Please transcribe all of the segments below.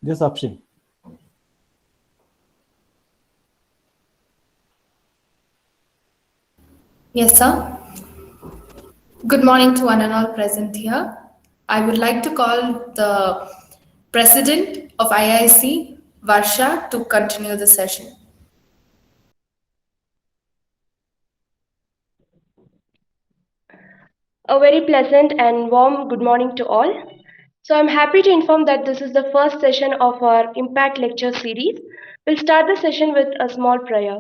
This option. Yes, sir. Good morning to one and all present here. I would like to call the President of IIC, Varsha, to continue the session. A very pleasant and warm good morning to all. So I'm happy to inform that this is the first session of our Impact Lecture series. We'll start the session with a small prayer.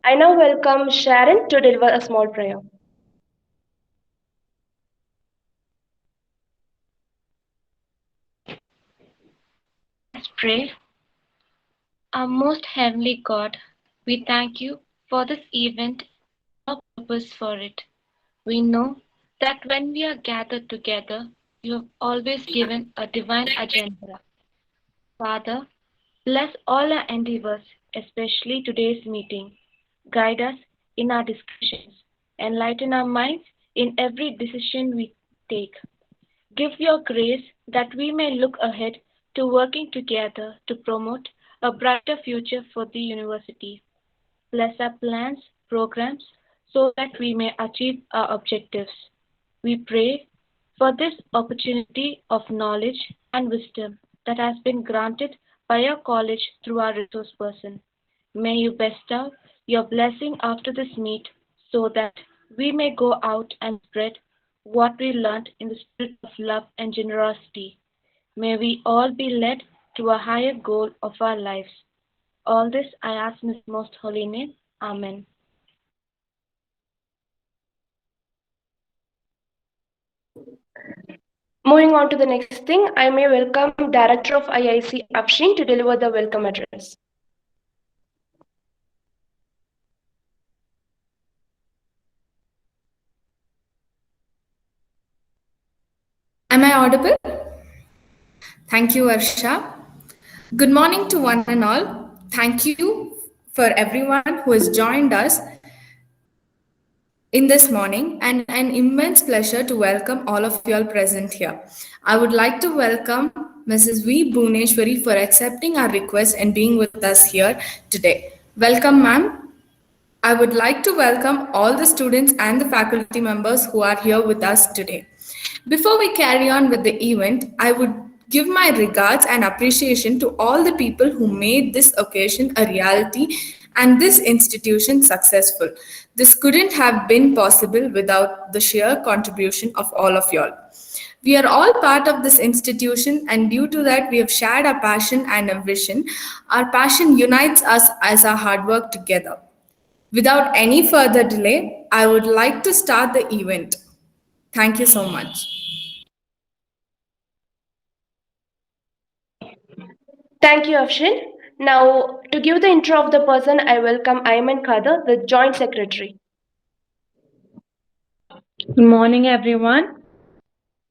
I now welcome Sharon to deliver a small prayer. Let's pray. Our most heavenly God, we thank you for this event, our purpose for it. We know that when we are gathered together, you have always given a divine agenda. Father, bless all our endeavors, especially today's meeting. Guide us in our discussions, enlighten our minds in every decision we take. Give your grace that we may look ahead to working together to promote a brighter future for the university. Bless our plans, programs, so that we may achieve our objectives. We pray for this opportunity of knowledge and wisdom that has been granted by our college through our resource person. May you bestow your blessing after this meet so that we may go out and spread what we learned in the spirit of love and generosity. May we all be led to a higher goal of our lives. All this I ask in His most holy name. Amen. Moving on to the next thing, I may welcome Director of IIC Afshin to deliver the welcome address. Am I audible? Thank you, Varsha. Good morning to one and all. Thank you for everyone who has joined us in this morning, and an immense pleasure to welcome all of you all present here. I would like to welcome Mrs. V. Bhuneshwari for accepting our request and being with us here today. Welcome, ma'am. I would like to welcome all the students and the faculty members who are here with us today. Before we carry on with the event, I would give my regards and appreciation to all the people who made this occasion a reality and this institution successful. This couldn't have been possible without the sheer contribution of all of y'all. We are all part of this institution, and due to that, we have shared a passion and a vision. Our passion unites us as our hard work together. Without any further delay, I would like to start the event. Thank you so much. Thank you, Afshin. Now, to give the intro of the person, I welcome Ayman Khader, the Joint Secretary. Good morning, everyone.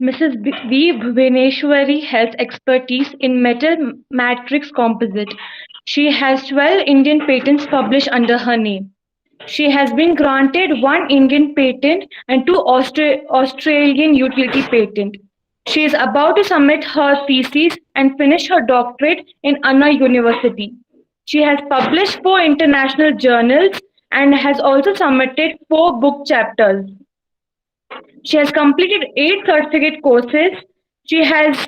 Mrs. V. Bhuvaneshwari has expertise in metal matrix composite. She has 12 Indian patents published under her name. She has been granted one Indian patent and two Australian utility patent. She is about to submit her thesis and finish her doctorate in Anna University. She has published 4 international journals and has also submitted 4 book chapters. She has completed 8 certificate courses. She has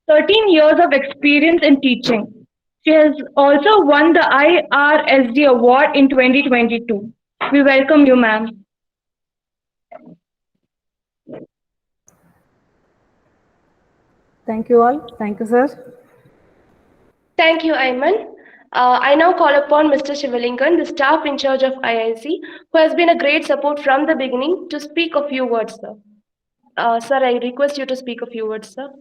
13 years of experience in teaching. She has also won the IRSD award in 2022. We welcome you, ma'am. Thank you all. Thank you, sir. Thank you, Ayman. I now call upon Mr. Shivalingan, the staff in charge of IIC, who has been a great support from the beginning, to speak a few words, sir. Sir, I request you to speak a few words, sir.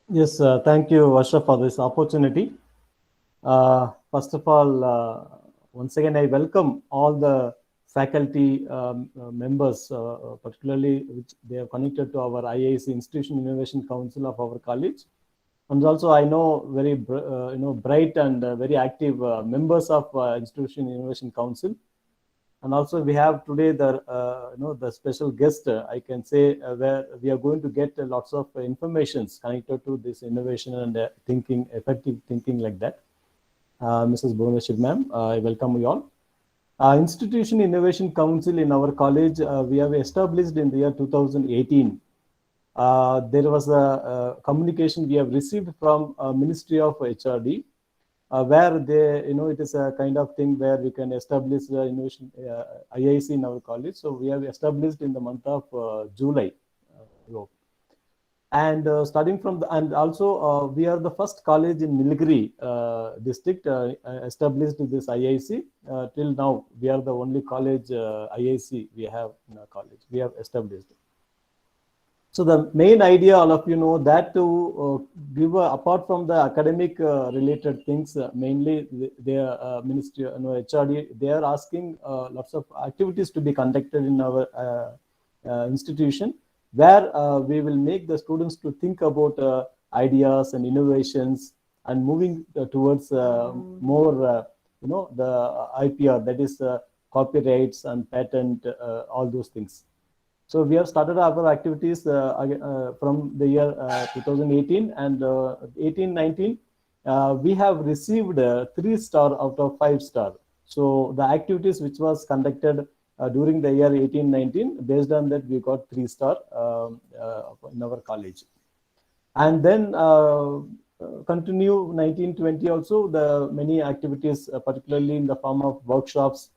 Yes, thank you, Varsha, for this opportunity. First of all, once again, I welcome all the faculty members, particularly which they are connected to our IIC Institution Innovation Council of our college. And also, I know very bright and very active members of Institution Innovation Council. And also we have today the special guest, I can say, where we are going to get lots of informations connected to this innovation and thinking, effective thinking like that. Mrs. Bhuvaneshwari ma'am, I welcome you all. Institution Innovation Council in our college, we have established in the year 2018. There was a communication we have received from Ministry of HRD, where they, it is a kind of thing where we can establish the innovation IIC in our college. So we have established in the month of July. And starting from the, and also we are the first college in Nilgiri district established this IIC. Till now, we are the only college IIC we have in our college. We have established. So the main idea, all of you know, that to give apart from the academic related things, mainly their ministry, HRD, they are asking lots of activities to be conducted in our institution, where we will make the students to think about ideas and innovations and moving towards more, the IPR, that is copyrights and patent, all those things. So we have started our activities from the year 2018 and 18-19. We have received 3-star out of 5-star. So the activities which was conducted during the year 18-19, based on that we got 3-star in our college. And then continue 19-20 also, the many activities, particularly in the form of workshops,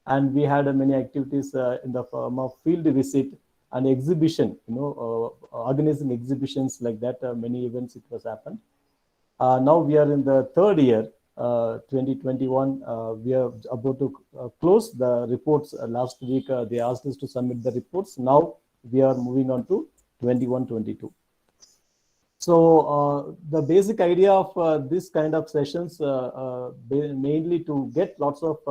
and we had many activities in the form of field visit and exhibition, organizing exhibitions like that, many events it was happened. Now we are in the 3rd year, 2021. We are about to close the reports. Last week they asked us to submit the reports. Now we are moving on to 21-22. So the basic idea of this kind of sessions mainly to get lots of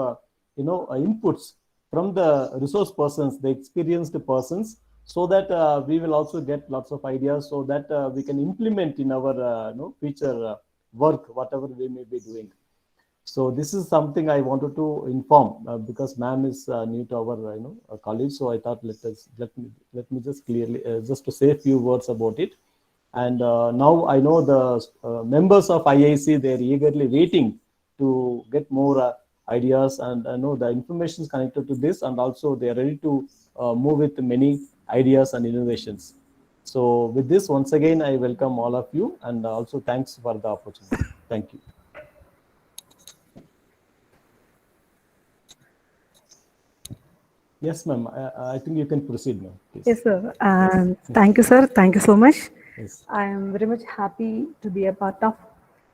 inputs from the resource persons, the experienced persons, so that we will also get lots of ideas, so that we can implement in our future work, whatever we may be doing. So this is something I wanted to inform because ma'am is new to our college. So I thought let me just clearly just to say a few words about it. And now I know the members of IIC, they're eagerly waiting to get more ideas, and I know the information is connected to this, and also they are ready to move with many ideas and innovations. So with this, once again, I welcome all of you, and also thanks for the opportunity. Thank you. Yes, ma'am. I think you can proceed now, please. Yes, sir. Thank you, sir. Thank you so much. Yes. I am very much happy to be a part of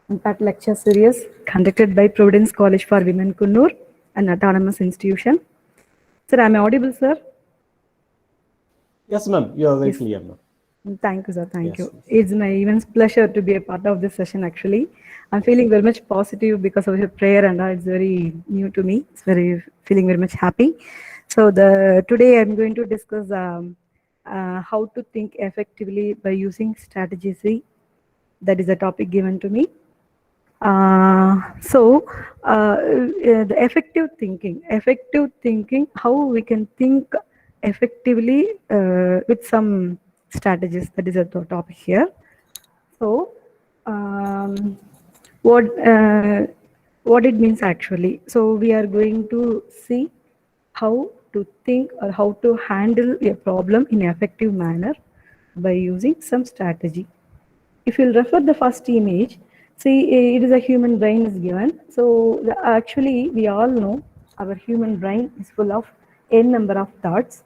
Impact Lecture Series conducted by Providence College for Women, Kunnur, an autonomous institution. Sir, am I audible, sir? Yes, ma'am. You are very clear now. Thank you, sir. Thank Yes, you. yes. It's my immense pleasure to be a part of this session, actually. I'm feeling very much positive because of your prayer, and it's very new to me. It's feeling very much happy. So today I'm going to discuss how to think effectively by using strategy C. That is a topic given to me. The effective thinking, how we can think effectively with some strategies. That is a topic here. So what it means actually. So we are going to see how to think or how to handle a problem in an effective manner by using some strategy. If you'll refer the first image, see, it is a human brain is given. So actually, we all know our human brain is full of n number of thoughts.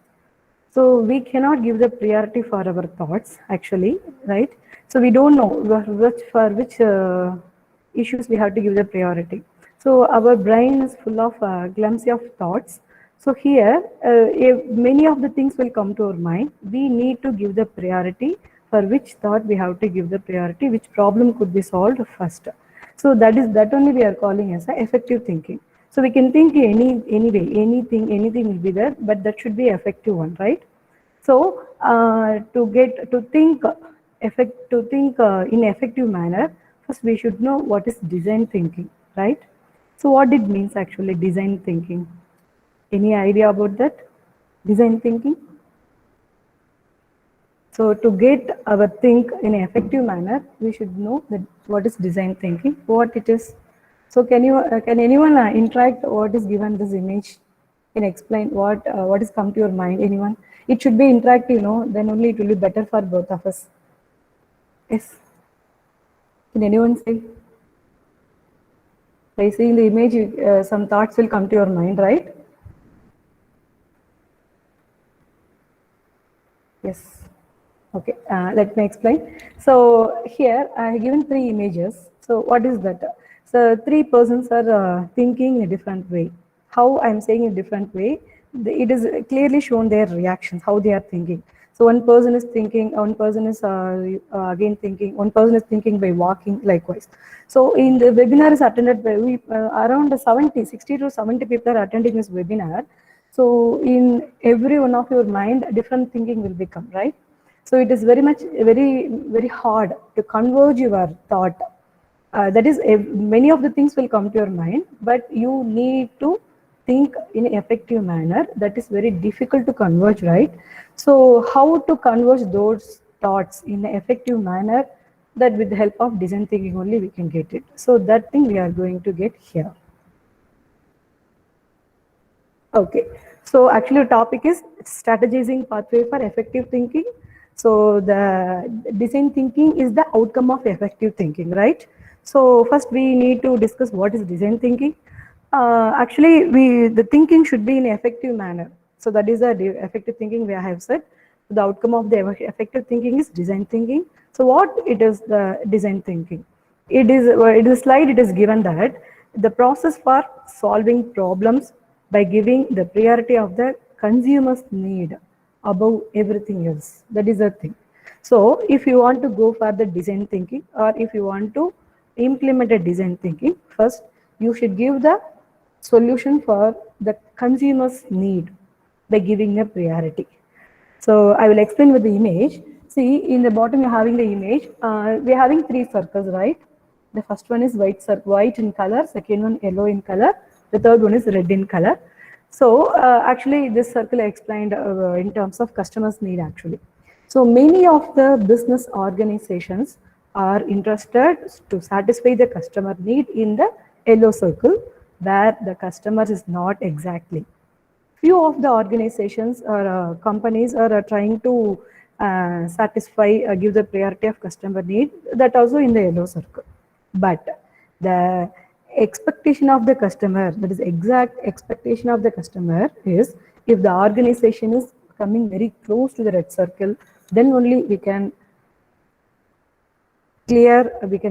So we cannot give the priority for our thoughts, actually, right? So we don't know for which issues we have to give the priority. So our brain is full of glimpse of thoughts. So here, many of the things will come to our mind. We need to give the priority for which thought we have to give the priority, which problem could be solved first. So that only we are calling as effective thinking. So we can think any way, anything will be there, but that should be effective one, right? So to think in effective manner, first we should know what is design thinking, right? So what it means actually, design thinking. Any idea about that? Design thinking? So to get our think in an effective manner, we should know that what is design thinking, what it is. So can anyone interact what is given this image? Can explain what is come to your mind? Anyone? It should be interactive, no? Then only it will be better for both of us. Yes. Can anyone say? By seeing the image, some thoughts will come to your mind, right? Yes. Okay, let me explain. So here I have given 3 images. So what is that? So 3 persons are thinking in a different way. How I'm saying in a different way, it is clearly shown their reactions, how they are thinking. So one person is thinking, one person is again thinking, one person is thinking by walking likewise. So in the webinar is attended by around 60 to 70 people are attending this webinar. So in every one of your mind, different thinking will become, right? So it is very hard to converge your thought. That is, many of the things will come to your mind, but you need to think in an effective manner. That is very difficult to converge, right? So how to converge those thoughts in an effective manner? That with the help of design thinking only we can get it. So that thing we are going to get here. Okay, so actually the topic is strategizing pathway for effective thinking. So the design thinking is the outcome of effective thinking, right? So first we need to discuss what is design thinking. Actually, the thinking should be in an effective manner. So that is the effective thinking we have said. The outcome of the effective thinking is design thinking. So what it is the design thinking? It is a slide. It is given that the process for solving problems by giving the priority of the consumer's need above everything else. That is the thing. So if you want to go for the design thinking, or if you want to implement a design thinking, first you should give the solution for the consumer's need by giving a priority. So I will explain with the image. See, in the bottom you're having the image. We're having 3 circles, right? The first one is white in color, second one yellow in color, the third one is red in color. So actually this circle I explained in terms of customers' need actually. So many of the business organizations are interested to satisfy the customer need in the yellow circle, where the customer is not exactly. Few of the organizations or companies are trying to satisfy, give the priority of customer need, that also in the yellow circle. But the expectation of the customer, that is exact expectation of the customer, is if the organization is coming very close to the red circle, then only we can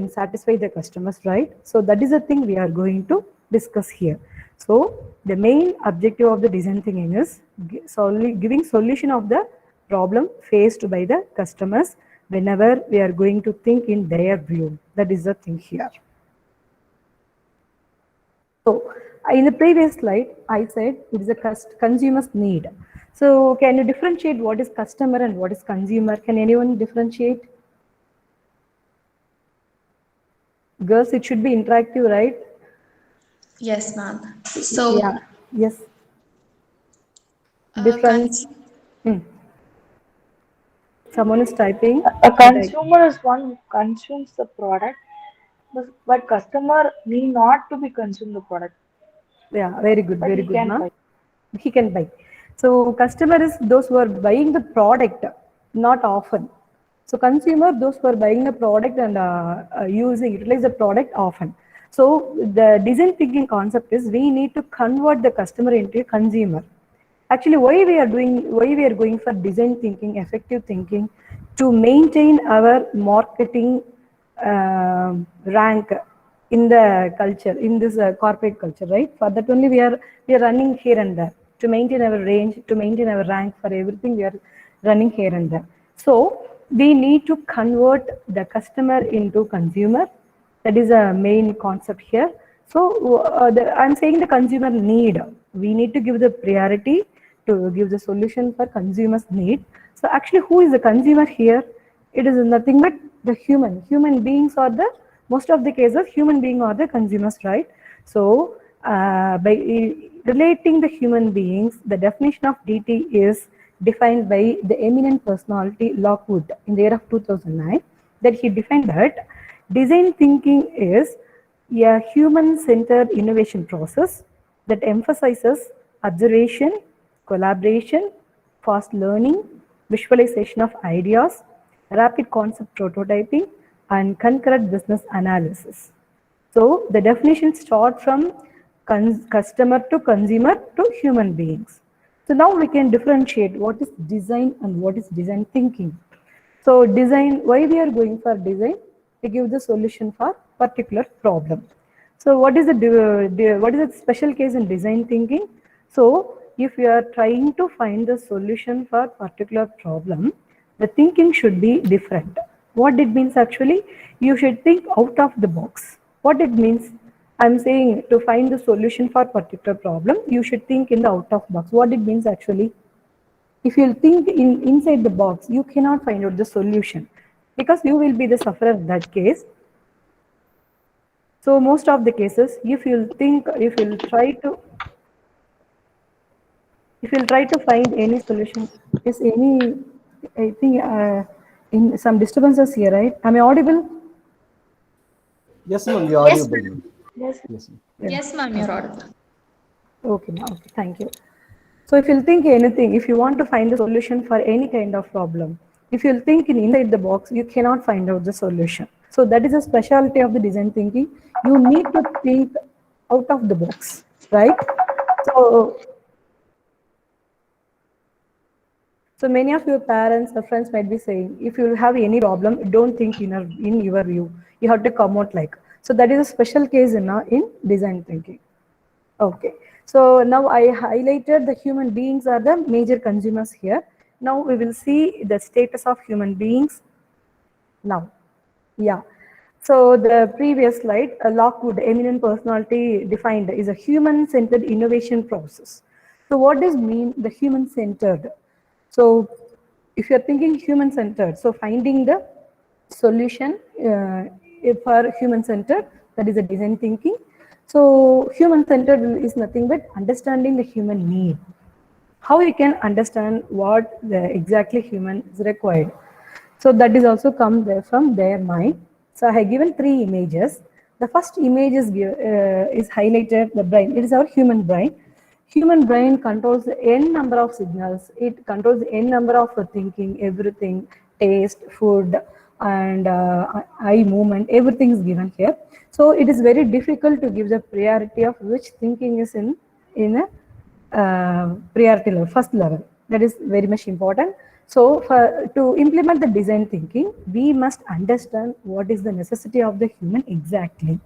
satisfy the customers, right? So that is the thing we are going to discuss here. So the main objective of the design thinking is giving solution of the problem faced by the customers whenever we are going to think in their view. That is the thing here. So in the previous slide, I said it is a consumer's need. So can you differentiate what is customer and what is consumer? Can anyone differentiate? Girls, it should be interactive, right? Yes, ma'am. So, yeah, yes. Difference. Someone is typing. A consumer is one who consumes the product, but customer need not to be consume the product. Yeah, very good, But very he good. can Huh? buy. He can buy. So customer is those who are buying the product, not often. So consumer, those who are buying the product and utilize the product often. So the design thinking concept is we need to convert the customer into a consumer. Actually, why we are going for design thinking, effective thinking, to maintain our marketing rank in the culture, in this corporate culture, right? For that only we are running here and there to maintain our range, to maintain our rank. For everything we are running here and there. So we need to convert the customer into consumer. That is a main concept here. So I'm saying the consumer need. We need to give the priority to give the solution for consumers' need. So actually, who is the consumer here? It is nothing but the human beings are the, most of the cases, human beings are the consumers, right? So relating the human beings, the definition of DT is defined by the eminent personality Lockwood in the year of 2009, that he defined that design thinking is a human-centered innovation process that emphasizes observation, collaboration, fast learning, visualization of ideas, rapid concept prototyping, and concurrent business analysis. So the definitions start from customer to consumer to human beings. So now we can differentiate what is design and what is design thinking. So design, why we are going for design? To give the solution for particular problem. So what is the special case in design thinking? So if you are trying to find the solution for particular problem, the thinking should be different. What it means actually, you should think out of the box. What it means, I'm saying to find the solution for particular problem, you should think in the out of box. What it means actually, if you think inside the box, you cannot find out the solution because you will be the sufferer in that case. So most of the cases, if you'll try to find any solution, is any, I think in some disturbances here, right? Am I audible? Yes, ma'am, you're audible. Ma'am. Yes. Yes, ma'am. Yes, ma'am, you're audible. Okay, okay, thank you. So if you'll think anything, if you want to find the solution for any kind of problem, if you'll think inside the box, you cannot find out the solution. So that is a specialty of the design thinking. You need to think out of the box, right? So many of your parents or friends might be saying, if you have any problem, don't think in your view. You have to come out like. So that is a special case in design thinking. Okay. So now I highlighted the human beings are the major consumers here. Now we will see the status of human beings now. Yeah. So the previous slide, Lockwood, eminent personality defined is a human-centered innovation process. So what does mean the human-centered? So if you're thinking human-centered, so finding the solution for human-centered, that is a design thinking. So human-centered is nothing but understanding the human need. How you can understand what exactly human is required. So that is also come there from their mind. So I have given 3 images. The first image is highlighted the brain. It is our human brain. Human brain controls n number of signals. It controls n number of thinking, everything, taste, food, and eye movement. Everything is given here. So it is very difficult to give the priority of which thinking is in a priority level, first level. That is very much important. So to implement the design thinking, we must understand what is the necessity of the human exactly.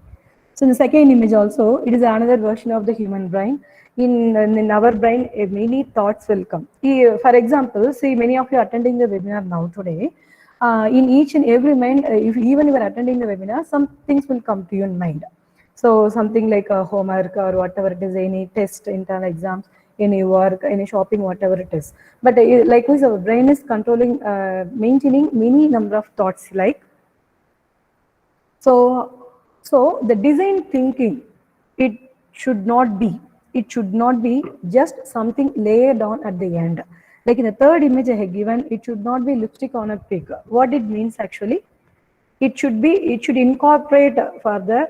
So in the second image also, it is another version of the human brain. In our brain, many thoughts will come. For example, see many of you are attending the webinar now today. In each and every mind, if even you are attending the webinar, some things will come to your mind. So something like a homework or whatever it is, any test, internal exams, any work, any shopping, whatever it is. But likewise, our brain is controlling, maintaining many number of thoughts like. So the design thinking, it should not be just something layered on at the end. Like in the third image I have given, it should not be lipstick on a pig. What it means actually, it should incorporate for the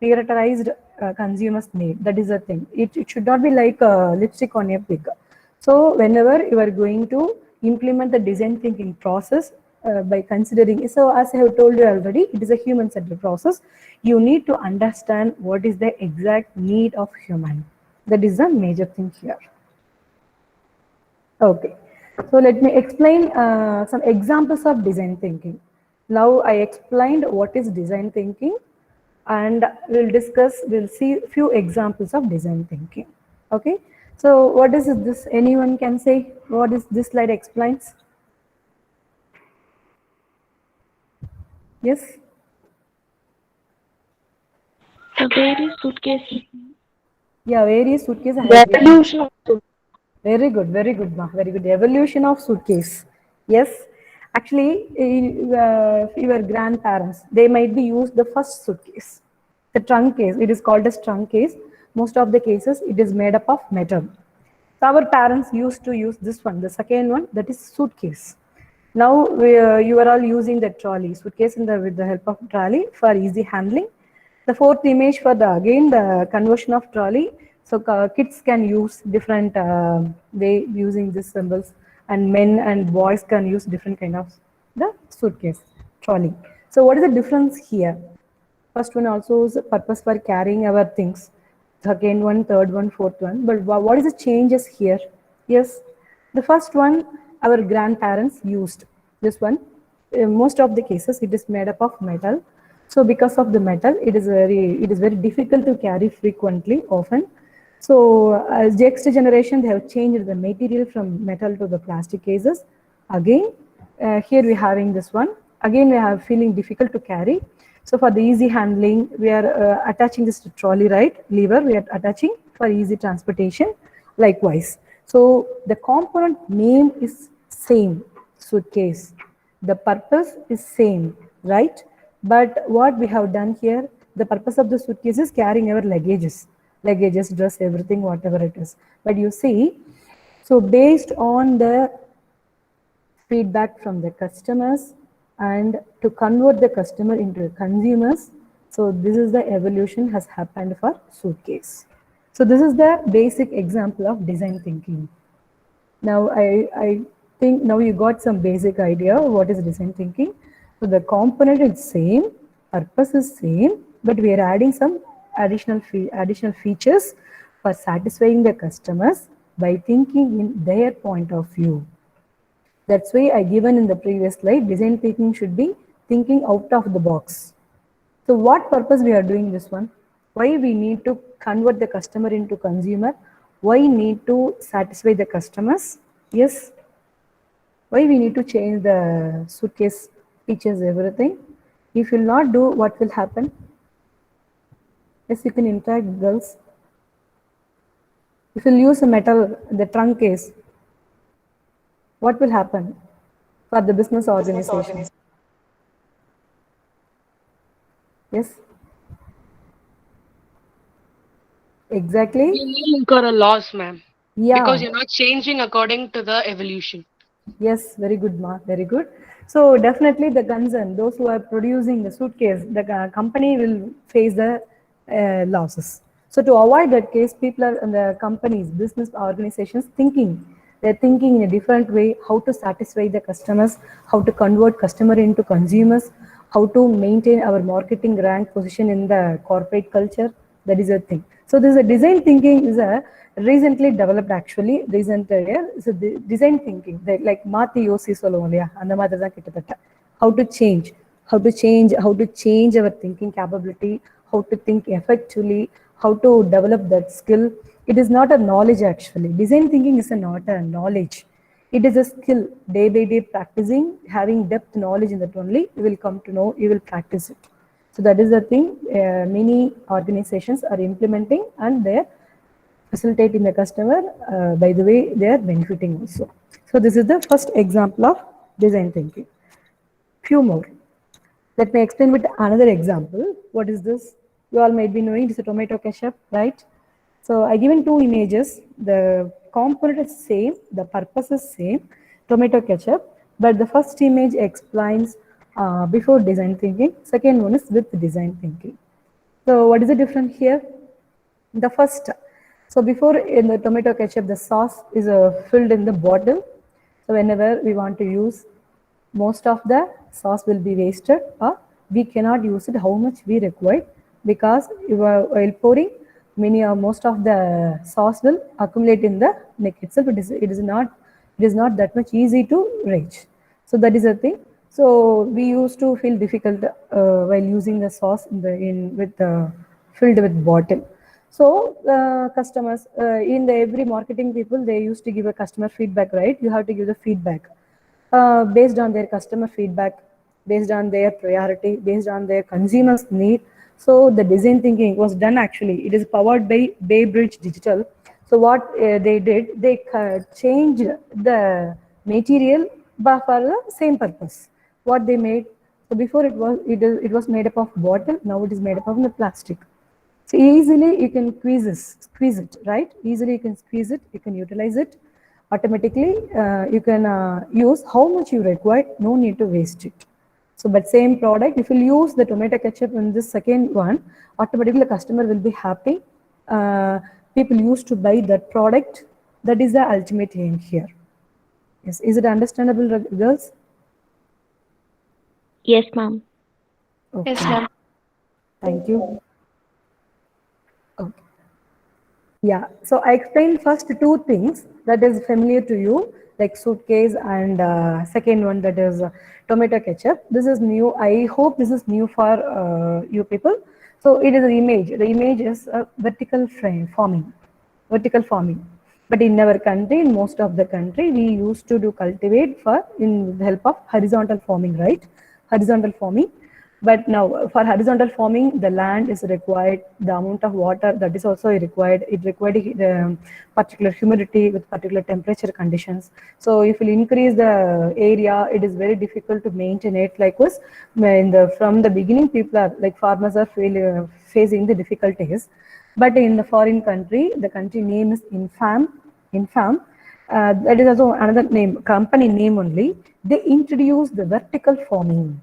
prioritized consumer's need. That is the thing. It should not be like lipstick on a pig. So whenever you are going to implement the design thinking process by considering, so as I have told you already, it is a human-centered process. You need to understand what is the exact need of human. That is the major thing here. Okay, so let me explain some examples of design thinking. Now I explained what is design thinking, and we'll see few examples of design thinking. Okay, so what is this? Anyone can say what is this slide explains? Yes. The various suitcases. Yeah, various suitcase. Evolution of suitcase. Very good, ma. Very good. Evolution of suitcase. Yes, actually, your grandparents, they might be used the first suitcase, the trunk case. It is called as trunk case. Most of the cases, it is made up of metal. So our parents used to use this one, the second one, that is suitcase. Now you are all using the trolley, suitcase with the help of trolley for easy handling. The fourth image for the conversion of trolley. So kids can use different way using these symbols, and men and boys can use different kind of the suitcase, trolley. So what is the difference here? First one also is purpose for carrying our things. Second one, third one, fourth one. But what is the changes here? Yes, the first one our grandparents used. This one, most of the cases it is made up of metal. So because of the metal, it is very difficult to carry frequently, often. So as the next generation, they have changed the material from metal to the plastic cases. Again, here we are having this one. Again, we are feeling difficult to carry. So for the easy handling, we are attaching this to trolley, right? Lever, we are attaching for easy transportation. Likewise. So the component name is same, suitcase. The purpose is same, right? But what we have done here, the purpose of the suitcase is carrying our luggages, dress, everything, whatever it is. But you see, so based on the feedback from the customers and to convert the customer into consumers, so this is the evolution has happened for suitcase. So this is the basic example of design thinking. Now I think now you got some basic idea of what is design thinking. So the component is same, purpose is same, but we are adding some additional features for satisfying the customers by thinking in their point of view. That's why I given in the previous slide, design thinking should be thinking out of the box. So what purpose we are doing this one? Why we need to convert the customer into consumer? Why need to satisfy the customers? Yes. Why we need to change the suitcase features, everything? If you will not do, what will happen? Yes, you can interact, girls. If you use a metal, the trunk case, what will happen for the business organization? Yes. Exactly. You will incur a loss, ma'am. Yeah. Because you're not changing according to the evolution. Yes, very good, Ma. Very good. So definitely the concern, those who are producing the suitcase, the company will face the losses. So to avoid that case, people are in the companies, business organizations they're thinking in a different way, how to satisfy the customers, how to convert customer into consumers, how to maintain our marketing rank position in the corporate culture. That is a thing. So this is a design thinking is a recently developed actually recent year. So the design thinking like Mati Yosi Sololia and the how to change our thinking capability, how to think effectively, how to develop that skill. It is not a knowledge actually. Design thinking is not a knowledge. It is a skill. Day by day practicing, having depth knowledge in that only, you will come to know, you will practice it. So that is the thing many organizations are implementing, and they are facilitating the customer. By the way, they are benefiting also. So this is the first example of design thinking. Few more. Let me explain with another example. What is this? You all might be knowing it is a tomato ketchup, right? So I given two images. The component is same, the purpose is same, tomato ketchup. But the first image explains before design thinking. Second one is with design thinking. So what is the difference here? The first, so before in the tomato ketchup, the sauce is filled in the bottle. So whenever we want to use, most of the sauce will be wasted, or we cannot use it how much we require, because while pouring, most of the sauce will accumulate in the neck itself. It is not that much easy to reach. So that is the thing. So we used to feel difficult while using the sauce filled with bottle. So customers in the every marketing people, they used to give a customer feedback, right? You have to give the feedback based on their customer feedback, based on their priority, based on their consumers' need. So the design thinking was done actually. It is powered by Bay Bridge Digital. So what they did, they changed the material but for the same purpose. What they made, so before it was made up of bottle, now it is made up of the plastic. So easily you can squeeze it, right? Easily you can squeeze it, you can utilize it. Automatically you can use how much you require, no need to waste it. So, but same product, if you use the tomato ketchup in this second one, automatically the customer will be happy. People used to buy that product. That is the ultimate aim here. Yes, is it understandable, girls? Yes, ma'am. Okay. Yes, ma'am. Thank you. Okay. Yeah, so I explained first two things that is familiar to you, like suitcase, and second one that is tomato ketchup. This is new. I hope this is new for you people. So it is an image. The image is a vertical frame forming, vertical farming. But in our country, in most of the country, we used to do cultivate for in the help of horizontal farming, right? Horizontal farming. But now for horizontal farming, the land is required, the amount of water that is also required. It required the particular humidity with particular temperature conditions. So if you increase the area, it is very difficult to maintain it. Likewise, from the beginning, people are like farmers are facing the difficulties. But in the foreign country, the country name is Infam. That is also another name, company name only. They introduced the vertical farming.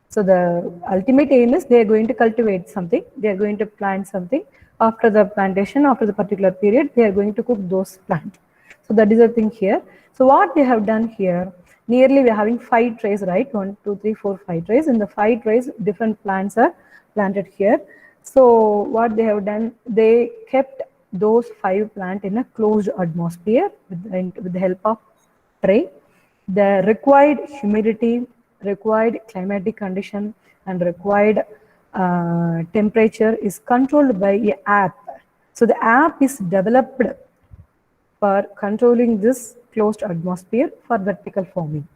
So the ultimate aim is they are going to cultivate something, they are going to plant something. After the plantation, after the particular period, they are going to cook those plants. So that is the thing here. So what they have done here, nearly we are having 5 trays, right? 1, 2, 3, 4, 5 trays. In the 5 trays, different plants are planted here. So what they have done, they kept those 5 plants in a closed atmosphere with the help of tray. The required humidity, required climatic condition, and required temperature is controlled by an app. So the app is developed for controlling this closed atmosphere for vertical farming.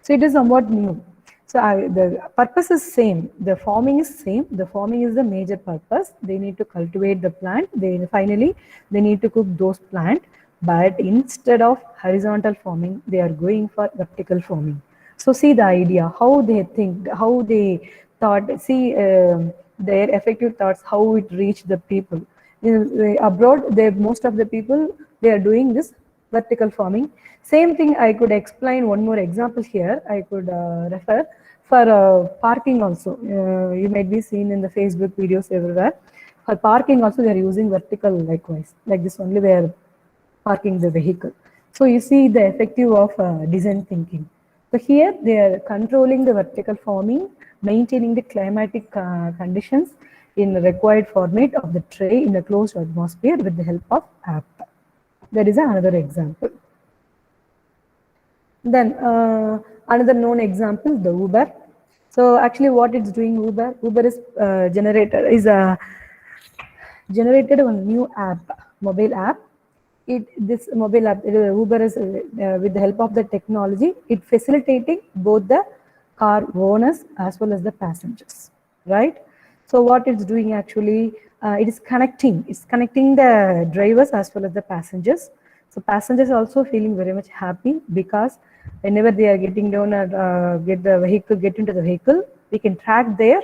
So it is somewhat new. So the purpose is same. The farming is same. The farming is the major purpose. They need to cultivate the plant. Finally they need to cook those plants. But instead of horizontal farming, they are going for vertical farming. So see the idea, how they think, how they thought, see their effective thoughts, how it reached the people. Abroad, most of the people, they are doing this vertical farming. Same thing, I could explain one more example here. I could refer for parking also. You might be seen in the Facebook videos everywhere. For parking also, they are using vertical likewise, like this only they are parking the vehicle. So you see the effective of design thinking. So here they are controlling the vertical farming, maintaining the climatic conditions in the required format of the tray in a closed atmosphere with the help of app. That is another example. Then another known example, the Uber. So actually what it's doing, Uber is generated a new app, mobile app. This mobile app, Uber is with the help of the technology, it facilitating both the car owners as well as the passengers, right? So what it's doing actually, it is connecting the drivers as well as the passengers. So passengers also feeling very much happy because whenever they are getting down or get into the vehicle, we can track their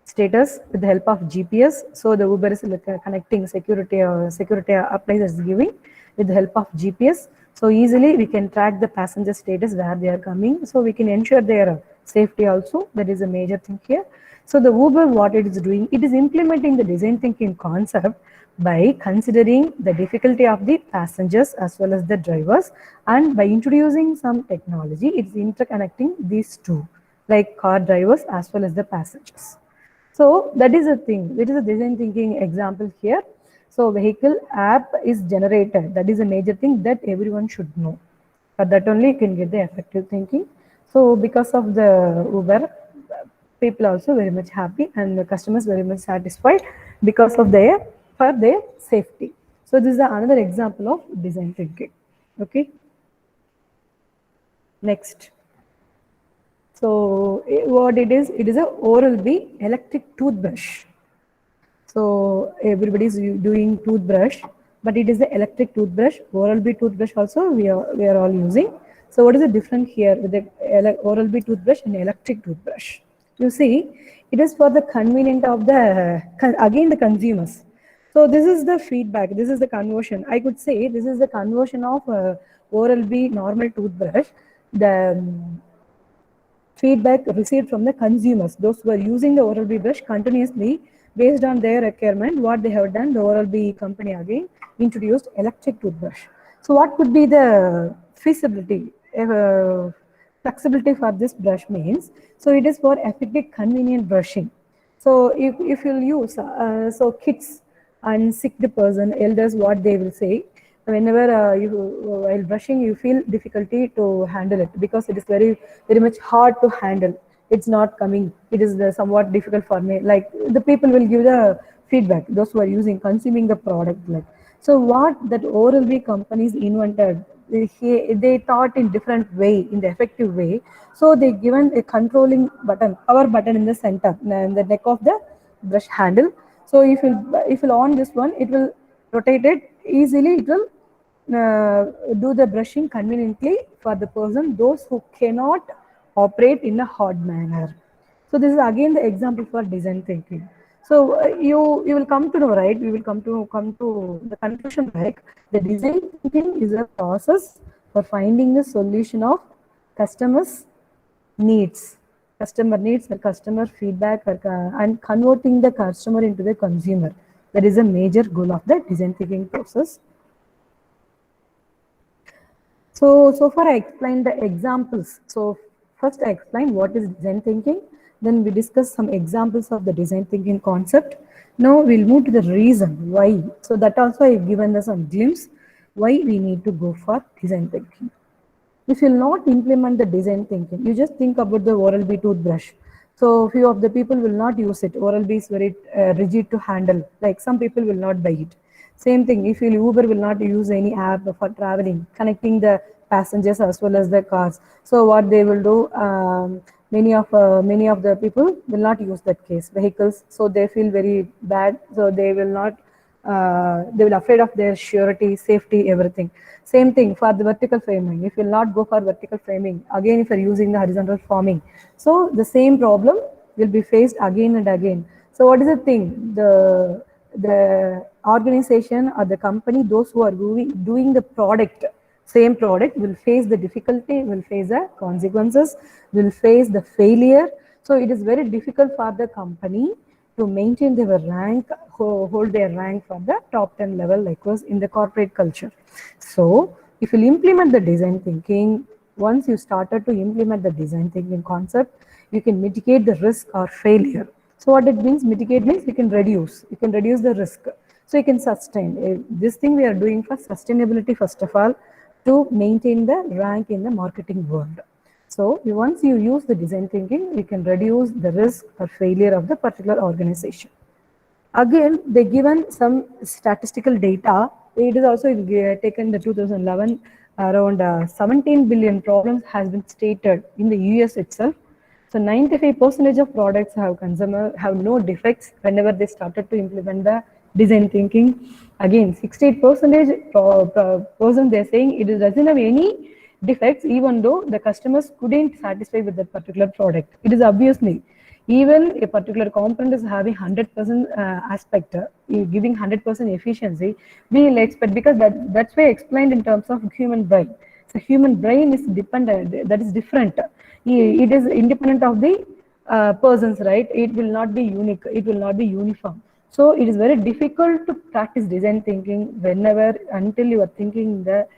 status with the help of GPS. So the Uber is connecting security applies is giving with the help of GPS. So easily we can track the passenger status where they are coming. So we can ensure their safety also. That is a major thing here. So the Uber, what it is doing, it is implementing the design thinking concept by considering the difficulty of the passengers as well as the drivers, and by introducing some technology, it is interconnecting these two, like car drivers as well as the passengers. So that is a thing. It is a design thinking example here. So vehicle app is generated. That is a major thing that everyone should know. For that only you can get the effective thinking. So because of the Uber, people are also very much happy and the customers very much satisfied because of their safety. So this is another example of design thinking. Okay. Next. So what it is a Oral-B electric toothbrush. So everybody is doing toothbrush, but it is the electric toothbrush. Oral-B toothbrush also we are all using. So what is the difference here with the Oral-B toothbrush and electric toothbrush? You see, it is for the convenience of the consumers. So this is the feedback. This is the conversion. I could say this is the conversion of Oral-B normal toothbrush. The feedback received from the consumers, those who are using the Oral-B brush continuously based on their requirement. What they have done, the Oral-B company again introduced electric toothbrush. So what could be the feasibility, flexibility for this brush means? So it is for effective convenient brushing. So if you'll use, so kids and sick person, elders, what they will say, whenever while brushing you feel difficulty to handle it because it is very much hard to handle. It's not coming, it is somewhat difficult for me. Like the people will give the feedback, those who are consuming the product. Like, so what that Oral-B companies invented, they thought in different way, in the effective way. So they given a controlling button, power button in the center, in the neck of the brush handle. So if you on this one, it will rotate it easily. It will do the brushing conveniently for the person, those who cannot operate in a hard manner. So this is again the example for design thinking. So you will come to know, right? We will come to the conclusion, like the design thinking is a process for finding the solution of customers' needs, or customer feedback, and converting the customer into the consumer. That is a major goal of the design thinking process. So far I explained the examples. So first I explained what is design thinking. Then we discussed some examples of the design thinking concept. Now we'll move to the reason why. So that also I've given us some glimpse why we need to go for design thinking. If you will not implement the design thinking, you just think about the Oral-B toothbrush. So few of the people will not use it. Oral-B is very rigid to handle. Like some people will not buy it. Same thing, if Uber will not use any app for traveling, connecting the passengers as well as the cars. So what they will do, many of the people will not use that case vehicles. So they feel very bad. So they will not. They will afraid of their surety, safety, everything. Same thing for the vertical framing. If you will not go for vertical framing, again if you are using the horizontal forming, so the same problem will be faced again and again. So what is the thing? The organization or the company, those who are doing the product, same product, will face the difficulty, will face the consequences, will face the failure. So it is very difficult for the company to maintain their rank, hold their rank for the top 10 level, like was in the corporate culture. So if you implement the design thinking, once you started to implement the design thinking concept, you can mitigate the risk or failure. So what it means, mitigate means you can reduce the risk. So you can sustain. This thing we are doing for sustainability, first of all, to maintain the rank in the marketing world. So once you use the design thinking, you can reduce the risk or failure of the particular organization. Again, they given some statistical data. It is also taken the 2011, around 17 billion problems has been stated in the US itself. So 95% of products have no defects whenever they started to implement the design thinking. Again, 68% person they're saying it doesn't have any defects, even though the customers couldn't satisfy with that particular product. It is obviously, even a particular component is having 100% aspect, giving 100% efficiency, we will expect, because that's why explained in terms of human brain. So human brain is dependent, that is different. It is independent of the persons, right? It will not be unique, it will not be uniform. So it is very difficult to practice design thinking whenever, until you are thinking the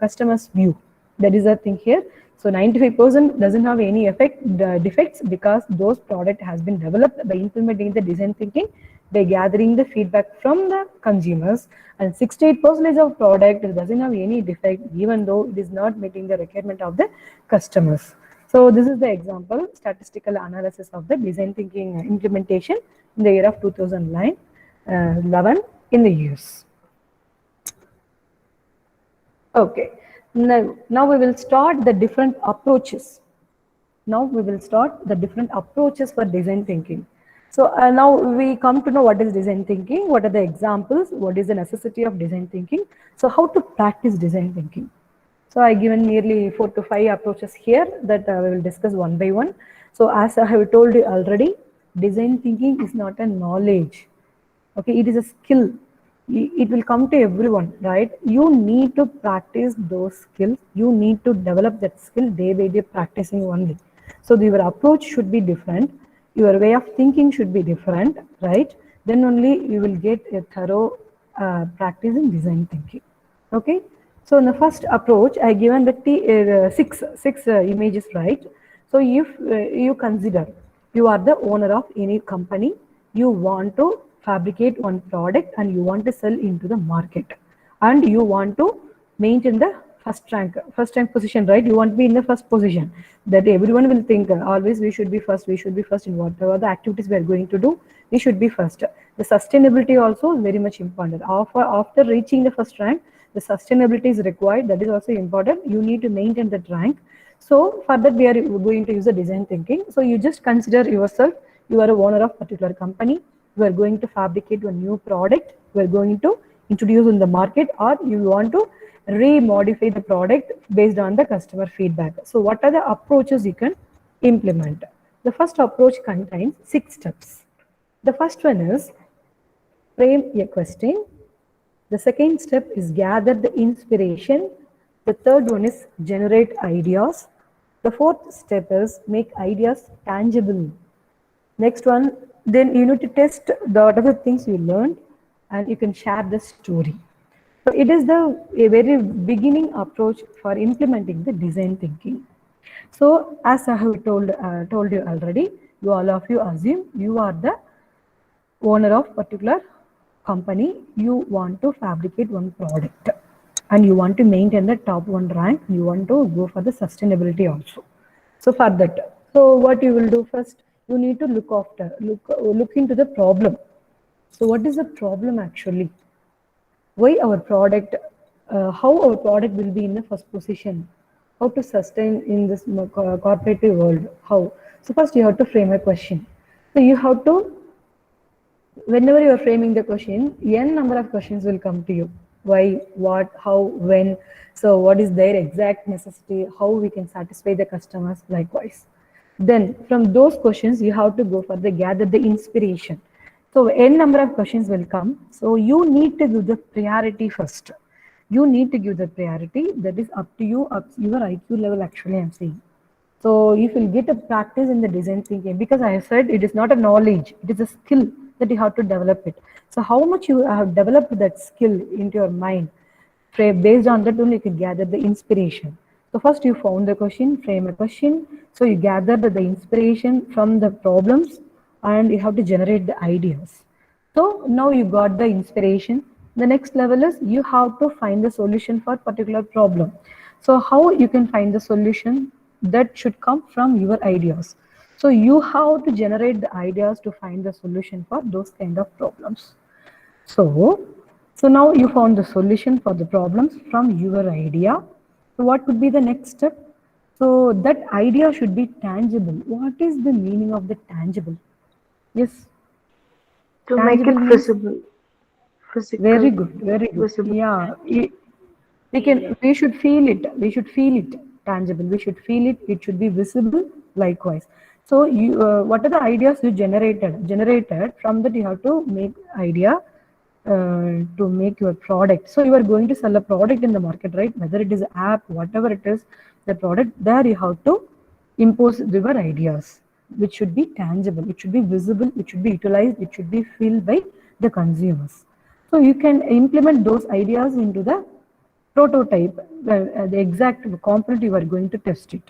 customer's view. That is the thing here. So 95% doesn't have any defects, because those product has been developed by implementing the design thinking, by gathering the feedback from the consumers, and 68% of product doesn't have any defect, even though it is not meeting the requirement of the customers. So this is the example, statistical analysis of the design thinking implementation in the year of 2011 in the US. Okay, now we will start the different approaches. For design thinking. So now we come to know what is design thinking, what are the examples, what is the necessity of design thinking. So how to practice design thinking. So I given nearly 4 to 5 approaches here that we will discuss one by one. So as I have told you already, design thinking is not a knowledge. Okay, it is a skill. It will come to everyone, right? You need to practice those skills. You need to develop that skill day by day, practicing only. So your approach should be different. Your way of thinking should be different, right? Then only you will get a thorough practice in design thinking. Okay. So in the first approach, I given the six images, right? So if you consider you are the owner of any company, you want to fabricate one product and you want to sell into the market, and you want to maintain the first rank position, right? You want to be in the first position, that everyone will think always we should be first in whatever the activities we are going to do, we should be first. The sustainability also is very much important. After reaching the first rank, the sustainability is required. That is also important. You need to maintain that rank. So for that, we are going to use the design thinking. So you just consider yourself, you are a owner of particular company. You are going to fabricate a new product. You are going to introduce in the market, or you want to remodify the product based on the customer feedback. So what are the approaches you can implement? The first approach contains 6 steps. The first one is frame a question. The second step is gather the inspiration. The third one is generate ideas. The fourth step is make ideas tangible. Next one, then you need to test the other things you learned, and you can share the story. So it is a very beginning approach for implementing the design thinking. So as I have told you already, all of you assume you are the owner of particular company. You want to fabricate one product and you want to maintain the top 1 rank. You want to go for the sustainability also. So for that, so what you will do first, you need to look into the problem. So what is the problem actually? Why our product, how our product will be in the first position, how to sustain in this corporate world, how. So first you have to frame a question. So you have to, whenever you are framing the question, n number of questions will come to you. Why, what, how, when. So what is their exact necessity, how we can satisfy the customers, likewise. Then from those questions, you have to go for the gather the inspiration. So n number of questions will come. So you need to give the priority first. You need to give the priority. That is up to you, up to your IQ level actually I'm saying. So if you get a practice in the design thinking, because I have said it is not a knowledge, it is a skill that you have to develop it. So how much you have developed that skill into your mind, based on that only you can gather the inspiration. So first you found the question, frame a question. So you gather the inspiration from the problems and you have to generate the ideas. So now you got the inspiration. The next level is you have to find the solution for a particular problem. So how you can find the solution? That should come from your ideas. So you have to generate the ideas to find the solution for those kind of problems. So now you found the solution for the problems from your idea. So what would be the next step? So that idea should be tangible. What is the meaning of the tangible? Yes. To Tangible make it means visible. Physical. very good, very good. Visible. Yeah, we should feel it. We should feel it tangible. We should feel it. It should be visible. Likewise. So you, what are the ideas you generated? Generated from that you have to make idea to make your product. So you are going to sell a product in the market, right? Whether it is an app, whatever it is, the product, there you have to impose your ideas, which should be tangible, it should be visible, it should be utilized, it should be filled by the consumers. So you can implement those ideas into the prototype, the exact component you are going to test it.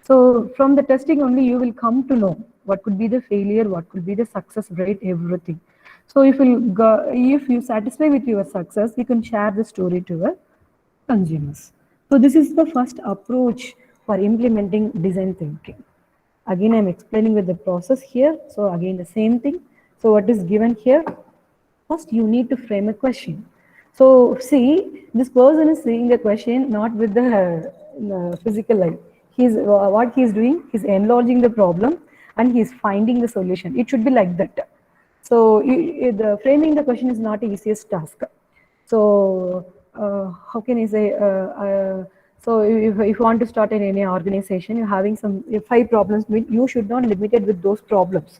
So from the testing only you will come to know what could be the failure, what could be the success rate, everything. So if you satisfy with your success, you can share the story to your consumers. So this is the first approach for implementing design thinking. Again, I'm explaining with the process here. So again, the same thing. So what is given here? First, you need to frame a question. So see, this person is seeing the question not with the physical eye. What he's doing, he's enlarging the problem and he's finding the solution. It should be like that. So the framing the question is not the easiest task. So how can I say, So if you want to start in any organization, you're having some 5 problems, you should not limit it with those problems.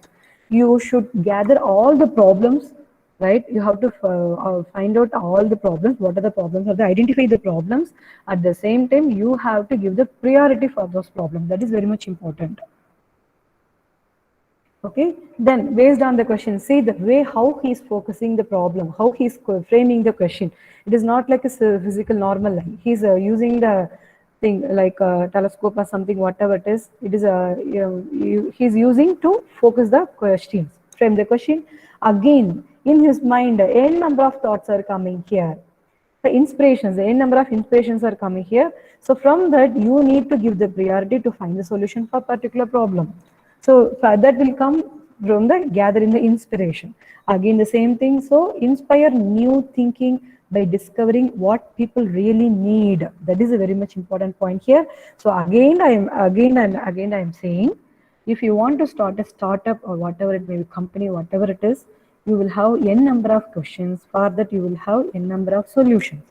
You should gather all the problems, right? You have to find out all the problems, what are the problems, have to identify the problems. At the same time, you have to give the priority for those problems. That is very much important. Okay, then based on the question, see the way how he is focusing the problem, how he is framing the question. It is not like a physical normal line. He is using the thing like a telescope or something, whatever it is. It is he is using to focus the questions, frame the question. Again, in his mind, n number of thoughts are coming here. The inspirations, the n number of inspirations are coming here. So from that, you need to give the priority to find the solution for a particular problem. So that will come from the gathering the inspiration. Again, the same thing. So inspire new thinking by discovering what people really need. That is a very much important point here. So again, I am saying, if you want to start a startup or whatever it may be, company, whatever it is, you will have n number of questions. For that, you will have n number of solutions.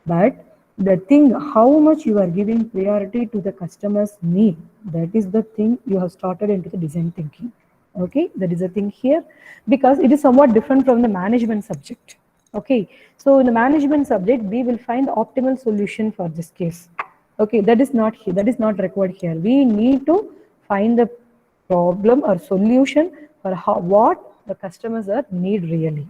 But the thing, how much you are giving priority to the customer's need, that is the thing you have started into the design thinking. Okay, that is the thing here, because it is somewhat different from the management subject. Okay, so in the management subject, we will find the optimal solution for this case. Okay, that is not here, that is not required here. We need to find the problem or solution for what the customers are need really.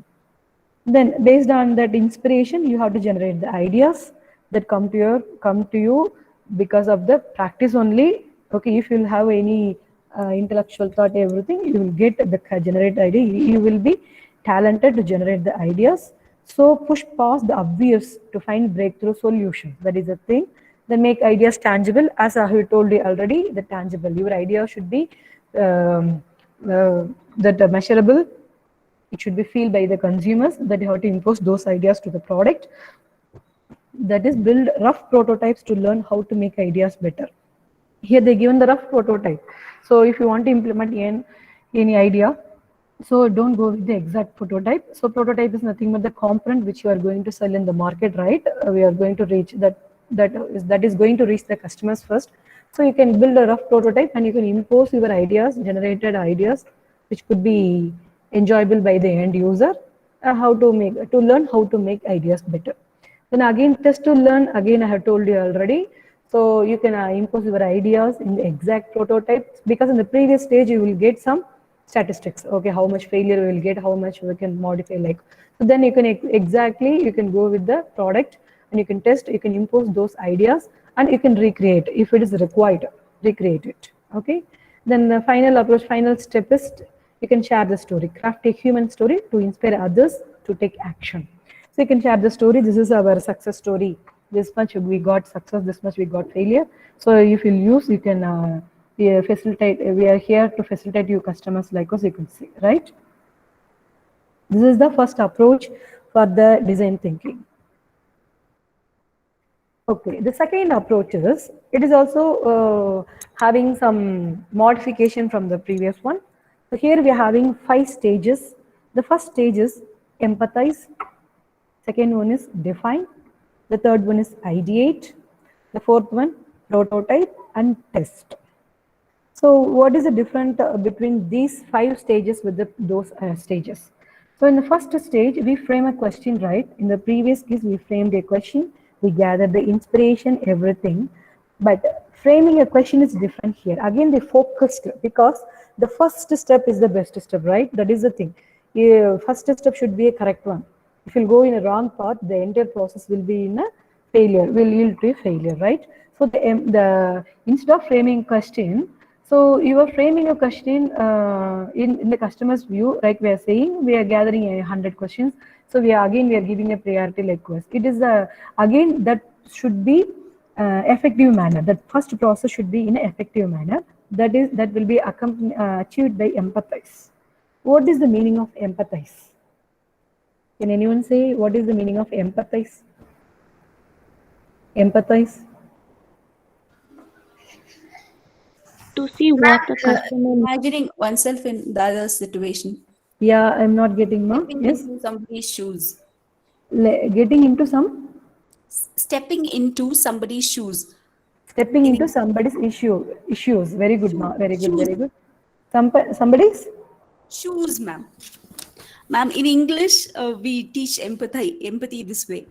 Then based on that inspiration, you have to generate the ideas that come to you because of the practice only. Okay, if you have any intellectual thought, everything, you will get the generate idea. You will be talented to generate the ideas. So push past the obvious to find breakthrough solutions. That is the thing. Then make ideas tangible. As I have told you already, the tangible. Your idea should be measurable. It should be felt by the consumers, that you have to impose those ideas to the product. That is, build rough prototypes to learn how to make ideas better. Here they given the rough prototype. So if you want to implement any idea, so don't go with the exact prototype. So prototype is nothing but the component which you are going to sell in the market, right? We are going to reach that is going to reach the customers first. So you can build a rough prototype and you can impose your ideas, generated ideas, which could be enjoyable by the end user, to learn how to make ideas better. Then again, test to learn, again I have told you already. So you can impose your ideas in the exact prototype, because in the previous stage you will get some statistics. Okay, how much failure we will get, how much we can modify, like. So then you can you can go with the product and you can test, you can impose those ideas and you can recreate if it is required, recreate it. Okay. Then the final approach, final step is you can share the story, craft a human story to inspire others to take action. So you can share the story. This is our success story. This much we got success, this much we got failure. So if you use, you can facilitate. We are here to facilitate you customers like us, you can see, right? This is the first approach for the design thinking. Okay, the second approach is, it is also having some modification from the previous one. So here we are having 5 stages. The first stage is empathize. Second one is define. The third one is ideate. The fourth one, prototype and test. So what is the difference between these 5 stages with those stages? So in the first stage, we frame a question, right? In the previous case, we framed a question. We gathered the inspiration, everything. But framing a question is different here. Again, they focused, because the first step is the best step, right? That is the thing. First step should be a correct one. If you go in a wrong path, the entire process will be in a failure, will yield to a failure, right? So instead of framing question, so you are framing a question in the customer's view, like we are saying, we are gathering 100 questions. So we are giving a priority like quest. It is again, that should be effective manner. That first process should be in an effective manner. That will be achieved by empathize. What is the meaning of empathize? Can anyone say what is the meaning of empathize? Empathize. To see what the customer Imagining oneself in the other situation. Yeah, I'm not getting more. Stepping Yes. into somebody's shoes. Getting into some? Stepping into somebody's shoes. Stepping In into somebody's issues. Very good, ma. Very good, shoes. very good. Somebody's Shoes, ma'am. Ma'am, in English, we teach empathy this way.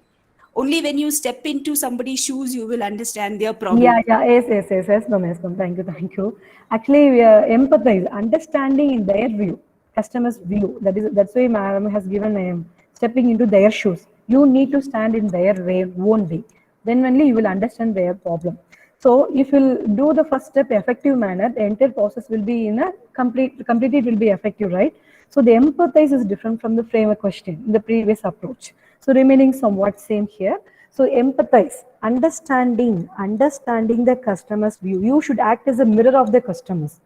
Only when you step into somebody's shoes, you will understand their problem. Yes, ma'am, yes, ma'am. Thank you. Actually, we empathize, understanding in their view, customer's view. That's why ma'am has given stepping into their shoes. You need to stand in their own way. Then only you will understand their problem. So if you'll do the first step effective manner, the entire process will be in a completely it will be effective, right? So the empathize is different from the framework question in the previous approach. So remaining somewhat same here. So empathize, understanding the customer's view. You should act as a mirror of the customers.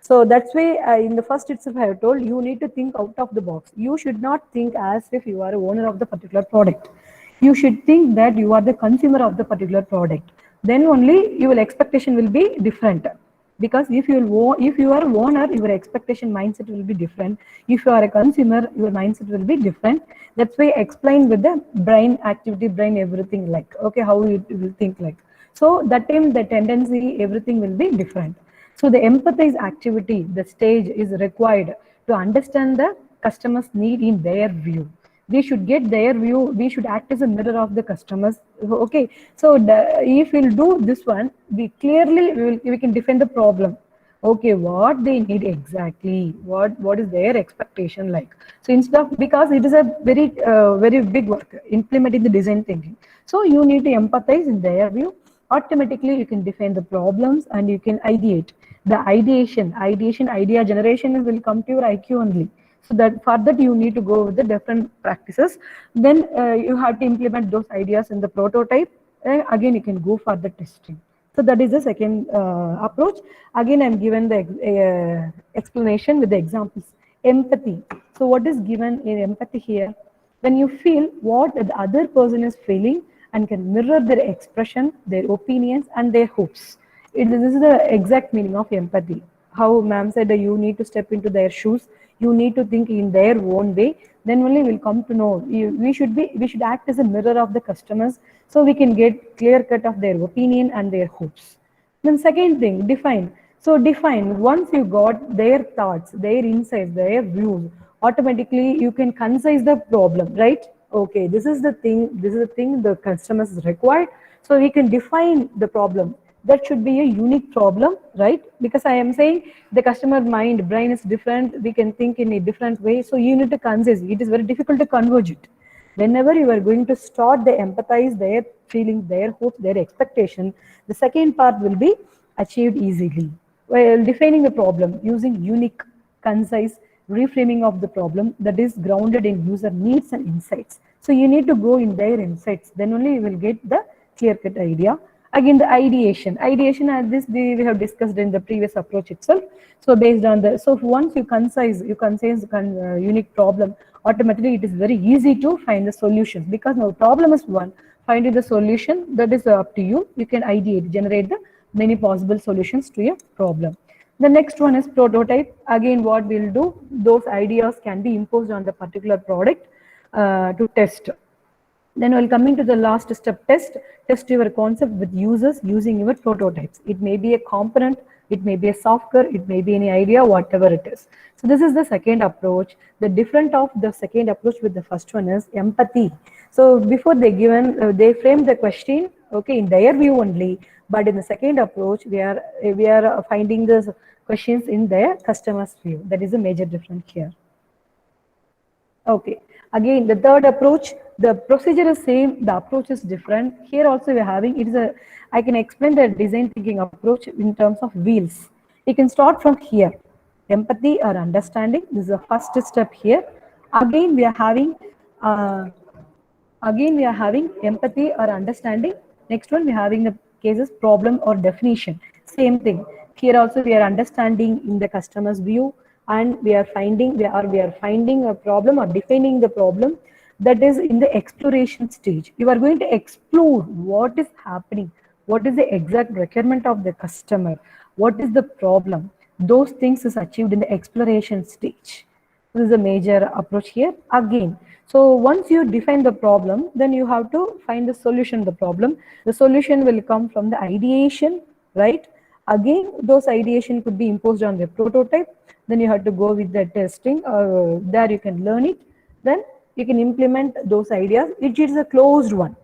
So that's why in the first itself I have told you need to think out of the box. You should not think as if you are a owner of the particular product. You should think that you are the consumer of the particular product. Then only your expectation will be different. Because if you are owner, your expectation mindset will be different. If you are a consumer, your mindset will be different. That's why I explained with the brain activity, brain everything like, okay, how you will think like. So that time the tendency, everything will be different. So the empathize activity, the stage is required to understand the customer's need in their view. We should get their view. We should act as a mirror of the customers. Okay. So if we'll do this one, we can define the problem. Okay, what they need exactly, what is their expectation like. So instead of, because it is a very big work implementing the design thinking. So you need to empathize in their view. Automatically you can define the problems and you can ideate. The ideation, idea generation will come to your IQ only. So that for that you need to go with the different practices. Then you have to implement those ideas in the prototype. And again you can go for the testing. So that is the second approach. Again, I'm given the explanation with the examples. Empathy. So what is given in empathy here? When you feel what the other person is feeling and can mirror their expression, their opinions, and their hopes. This is the exact meaning of empathy. How ma'am said that you need to step into their shoes, you need to think in their own way, then only we'll come to know. We should act as a mirror of the customers, so we can get clear cut of their opinion and their hopes. Then second thing, define. So define, once you got their thoughts, their insights, their views, automatically you can concise the problem, right? Okay, this is the thing the customers required. So we can define the problem. That should be a unique problem, right? Because I am saying the customer mind, brain is different. We can think in a different way. So you need to concise. It is very difficult to converge it. Whenever you are going to start the empathize, their feelings, their hopes, their expectation, the second part will be achieved easily. While defining the problem using unique, concise reframing of the problem that is grounded in user needs and insights. So you need to go in their insights. Then only you will get the clear-cut idea. Again, the ideation as this we have discussed in the previous approach itself. So based on the, so once you concise unique problem, automatically it is very easy to find the solutions, because now problem is one, finding the solution, that is up to you. You can ideate, generate the many possible solutions to your problem. The next one is prototype. Again, what we'll do, those ideas can be imposed on the particular product to test. Then we'll coming to the last step, test your concept with users using your prototypes. It may be a component, it may be a software, it may be any idea, whatever it is. So this is the second approach. The difference of the second approach with the first one is empathy. So before they frame the question, okay, in their view only, but in the second approach, we are finding the questions in their customer's view. That is a major difference here. Okay. Again, the third approach, the procedure is same, the approach is different. Here also we are having, I can explain the design thinking approach in terms of wheels. You can start from here, empathy or understanding. This is the first step here. Again, we are having empathy or understanding. Next one, we are having the cases problem or definition. Same thing. Here also we are understanding in the customer's view, and we are finding a problem or defining the problem. That is in the exploration stage. You are going to explore what is happening, what is the exact requirement of the customer, what is the problem. Those things is achieved in the exploration stage. This is a major approach here again. So once you define the problem, then you have to find the solution to the problem. The solution will come from the ideation, right? Again, those ideation could be imposed on the prototype. Then you have to go with the testing. There you can learn it. Then you can implement those ideas. It is a closed one.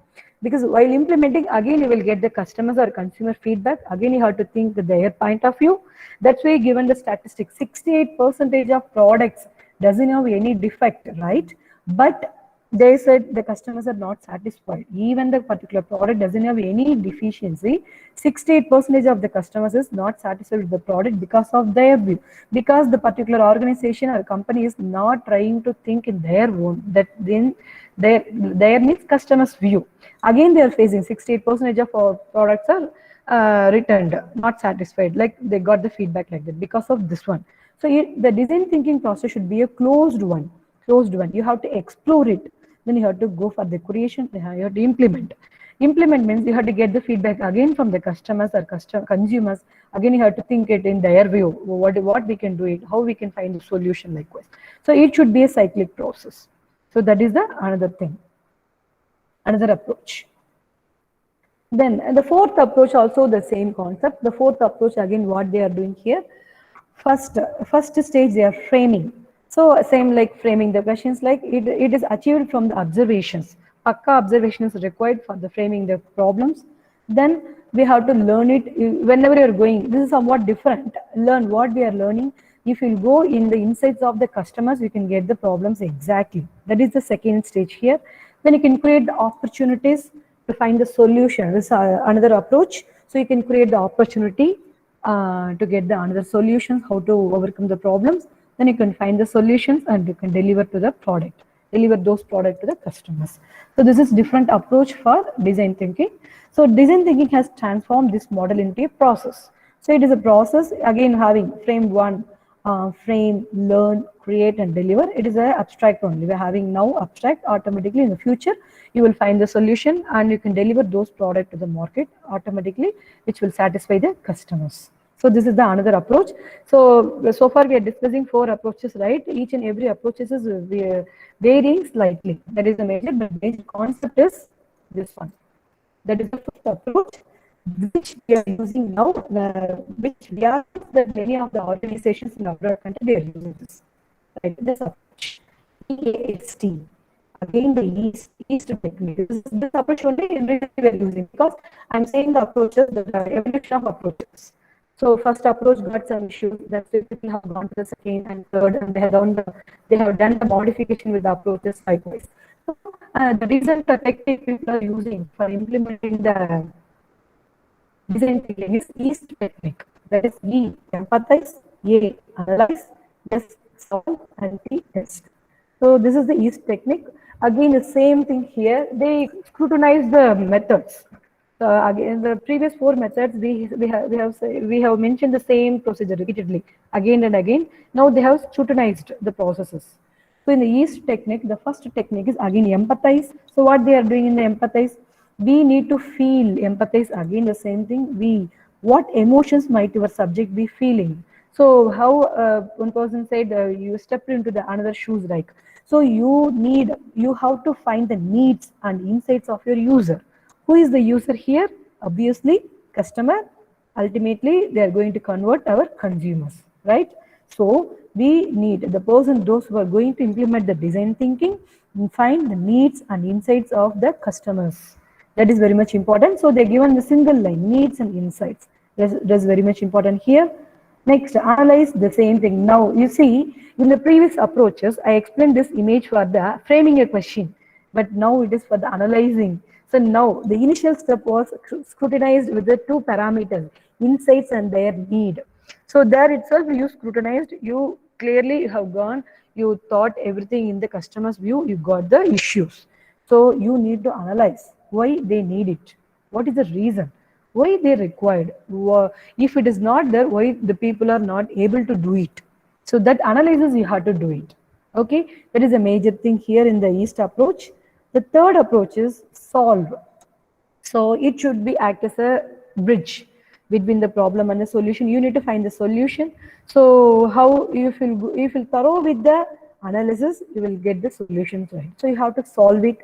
Because while implementing, again, you will get the customers or consumer feedback. Again, you have to think their point of view. That's why given the statistics, 68% of products doesn't have any defect, right? But they said the customers are not satisfied. Even the particular product doesn't have any deficiency. 68% of the customers is not satisfied with the product because of their view. Because the particular organization or company is not trying to think in their own, that then their needs customers' view. Again, they are facing 68% of our products are returned, not satisfied, like they got the feedback like that because of this one. So the design thinking process should be a closed one. You have to explore it. Then you have to go for the creation. You have to implement. Implement means you have to get the feedback again from the customers or consumers. Again, you have to think it in their view. What we can do it, how we can find a solution likewise. So it should be a cyclic process. So that is the another thing, another approach. Then the fourth approach also the same concept. The fourth approach again what they are doing here. First stage they are framing. So same like framing the questions, like it is achieved from the observations. Pakka observation is required for the framing the problems. Then we have to learn it whenever you are going. This is somewhat different. Learn what we are learning. If you go in the insights of the customers, you can get the problems exactly. That is the second stage here. Then you can create the opportunities to find the solution. This is another approach. So you can create the opportunity to get the another solutions, how to overcome the problems. Then you can find the solutions and you can deliver to the product, deliver those products to the customers. So this is different approach for design thinking. So design thinking has transformed this model into a process. So it is a process again having frame one, frame, learn, create and deliver. It is an abstract only. We're having now abstract. Automatically in the future you will find the solution and you can deliver those products to the market automatically, which will satisfy the customers. So this is the another approach. So far we are discussing 4 approaches, right? Each and every approach is varying slightly. That is the major, but major concept is this one. That is the first approach, which we are using now, which we are that many of the organizations in our country they are using this. Right? This approach, EAST. Again, the East technique. This approach only we are using because I'm saying the approaches, the evolution of approaches. So first approach got some issues. That's why people have gone to the second and third, and they have done the modification with the approaches likewise. So the reason the technique people are using for implementing the design thinking is East technique. That is E, empathize, A, analyze, S, solve, and T, test. So this is the East technique. Again, the same thing here. They scrutinize the methods. Again, the previous 4 methods we have mentioned the same procedure repeatedly again and again. Now they have scrutinized the processes. So in the East technique, the first technique is again empathize. So what they are doing in the empathize, we need to feel. Empathize again the same thing. What emotions might your subject be feeling? So how one person said you stepped into the another shoes like. So you have to find the needs and insights of your user. Who is the user here? Obviously, customer. Ultimately, they are going to convert our consumers, right? So we need the person, those who are going to implement the design thinking, and find the needs and insights of the customers. That is very much important. So they're given the single line, needs and insights. That's very much important here. Next, analyze the same thing. Now, you see, in the previous approaches, I explained this image for the framing a question, but now it is for the analyzing. So now the initial step was scrutinized with the 2 parameters, insights and their need. So there itself you scrutinized, you clearly have gone, you thought everything in the customer's view, you got the issues. So you need to analyze why they need it. What is the reason? Why they required? If it is not there, why the people are not able to do it? So that analysis you have to do it. Okay, that is a major thing here in the East approach. The third approach is solve. So it should be act as a bridge between the problem and the solution. You need to find the solution. So how you feel thorough with the analysis, you will get the solutions right. So you have to solve it.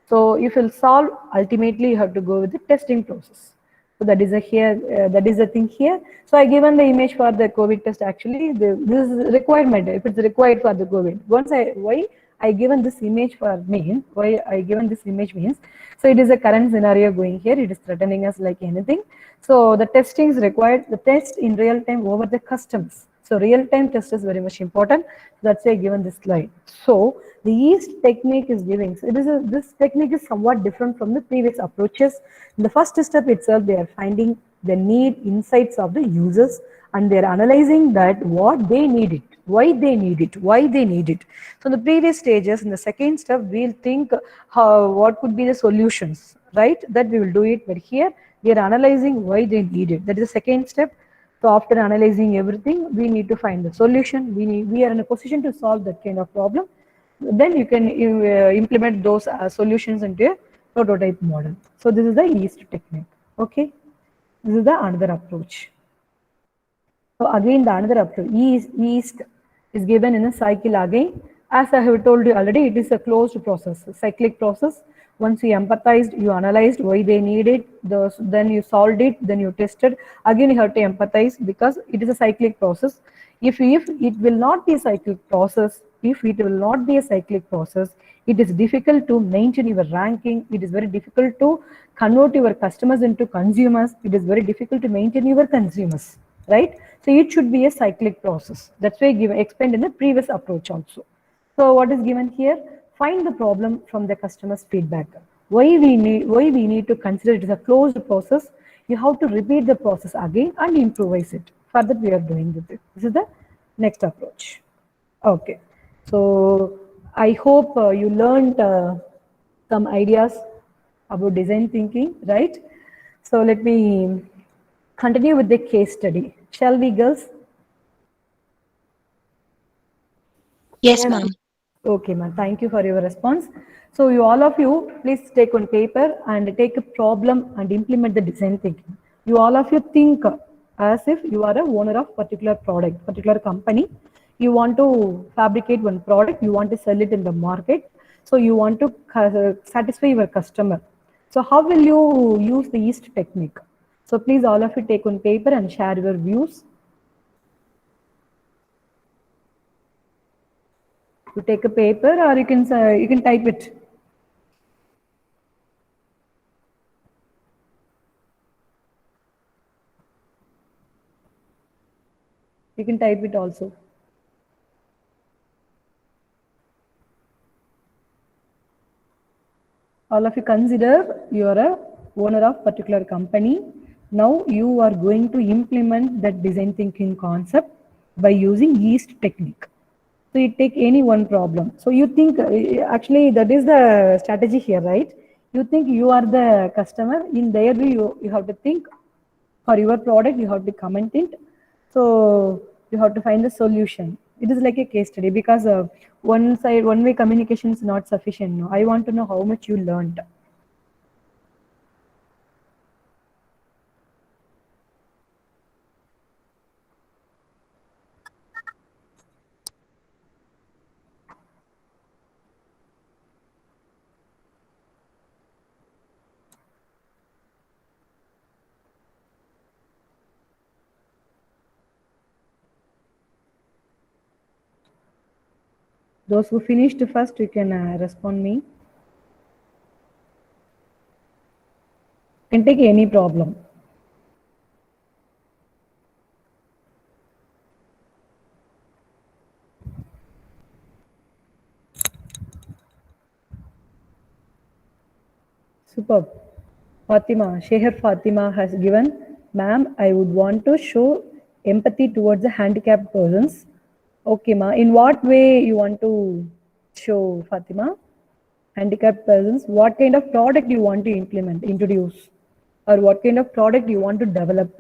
So if you'll solve, ultimately you have to go with the testing process. So that is that is the thing here. So I given the image for the COVID test. Actually, this is requirement. If it's required for the COVID, why I given this image for mean, why I given this image means, so it is a current scenario going here. It is threatening us like anything. So the testing is required. The test in real time over the customs. So real-time test is very much important. That's why I given this slide. So the yeast technique is giving. So this technique is somewhat different from the previous approaches. In the first step itself, they are finding the need insights of the users, and they're analyzing that what they need it, why they need it, why they need it. So in the previous stages, in the second step, we'll think what could be the solutions, right? That we will do it. But here we are analyzing why they need it. That is the second step. So after analyzing everything, we need to find the solution. We are in a position to solve that kind of problem. Then you can implement those solutions into a prototype model. So this is the yeast technique. Okay, this is the another approach. So again, the another approach, yeast is given in a cycle again. As I have told you already, it is a closed process, a cyclic process. Once you empathized, you analyzed why they need it, then you solved it, then you tested. Again, you have to empathize because it is a cyclic process. If it will not be a cyclic process, it is difficult to maintain your ranking. It is very difficult to convert your customers into consumers. It is very difficult to maintain your consumers, right? So it should be a cyclic process. That's why explained in the previous approach also. So what is given here? Find the problem from the customer's feedback. Why we need to consider it as a closed process. You have to repeat the process again and improvise it. For that we are doing it. This is the next approach. Okay. So I hope you learned some ideas about design thinking, right? So let me continue with the case study. Shall we, girls? Yes, ma'am. Okay, ma'am. Thank you for your response. So you all of you, please take on paper and take a problem and implement the design thinking. You all of you think as if you are a owner of particular product, particular company. You want to fabricate one product, you want to sell it in the market. So you want to satisfy your customer. So how will you use the yeast technique? So please all of you take on paper and share your views. You take a paper or you can type it. You can type it also. All of you consider you are a owner of particular company. Now you are going to implement that design thinking concept by using yeast technique. So you take any one problem. So you think, actually that is the strategy here, right? You think you are the customer. In their view, you have to think for your product, you have to comment it. So you have to find the solution. It is like a case study because one way communication is not sufficient. No, I want to know how much you learned. Those who finished first, you can respond me. You can take any problem. Superb. Fatima, Sheher Fatima has given, ma'am, I would want to show empathy towards the handicapped persons. Okay, ma. In what way you want to show, Fatima? Handicapped persons. What kind of product you want to introduce? Or what kind of product you want to develop?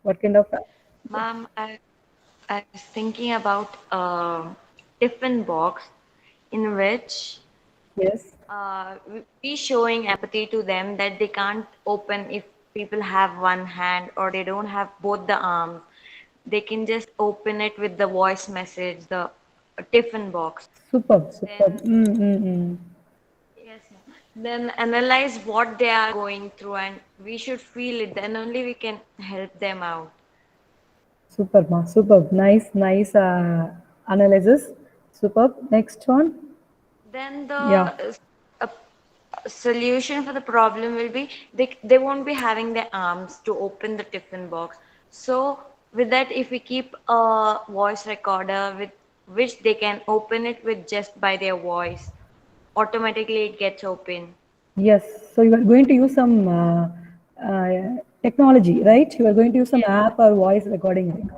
What kind of... Ma'am, I was thinking about a tiffin box in which Yes. we showing empathy to them that they can't open if people have one hand or they don't have both the arms. They can just open it with the voice message, the tiffin box. Superb, superb. Yes, ma'am. Then analyze what they are going through, and we should feel it. Then only we can help them out. Superb, ma. Superb. Nice, nice analysis. Superb. Next one. Then the Yeah. solution for the problem will be they won't be having their arms to open the tiffin box. So with that, if we keep a voice recorder with which they can open it with just by their voice, automatically it gets open. Yes. So you are going to use some technology, right? You are going to use some app or voice recording.